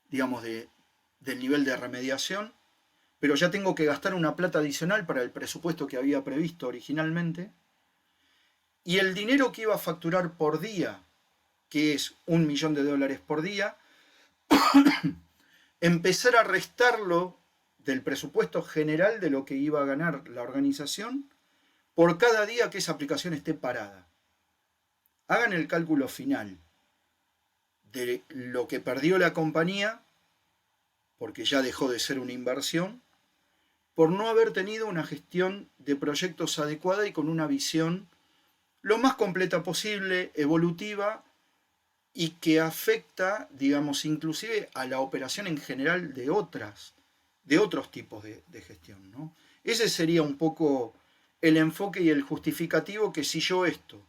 digamos, del nivel de remediación, pero ya tengo que gastar una plata adicional para el presupuesto que había previsto originalmente, y el dinero que iba a facturar por día, que es $1.000.000 por día, empezar a restarlo del presupuesto general de lo que iba a ganar la organización por cada día que esa aplicación esté parada. Hagan el cálculo final de lo que perdió la compañía, porque ya dejó de ser una inversión, por no haber tenido una gestión de proyectos adecuada y con una visión lo más completa posible, evolutiva, y que afecta, digamos, inclusive a la operación en general de otros tipos de gestión, ¿no? Ese sería un poco el enfoque y el justificativo, que si yo esto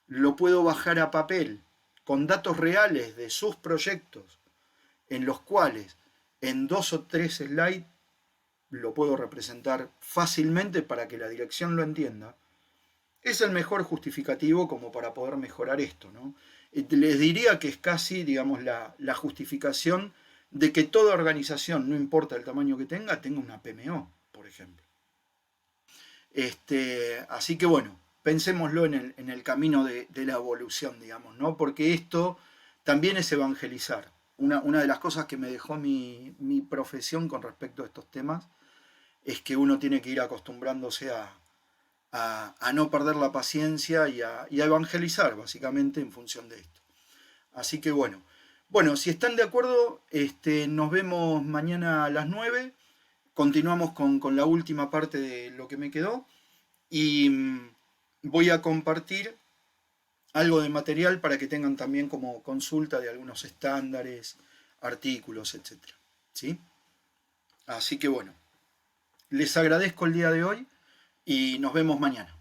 lo puedo bajar a papel con datos reales de sus proyectos, en los cuales en 2 o 3 slides lo puedo representar fácilmente para que la dirección lo entienda, es el mejor justificativo como para poder mejorar esto, ¿no? Les diría que es casi, digamos, la justificación de que toda organización, no importa el tamaño que tenga una PMO, por ejemplo. Así que bueno, pensémoslo en el camino de la evolución, digamos, ¿no? Porque esto también es evangelizar. Una de las cosas que me dejó mi profesión con respecto a estos temas es que uno tiene que ir acostumbrándose a no perder la paciencia y a evangelizar, básicamente, en función de esto. Así que bueno, si están de acuerdo, nos vemos mañana a las 9. Continuamos con la última parte de lo que me quedó y voy a compartir algo de material para que tengan también como consulta de algunos estándares, artículos, etc. ¿Sí? Así que bueno, les agradezco el día de hoy y nos vemos mañana.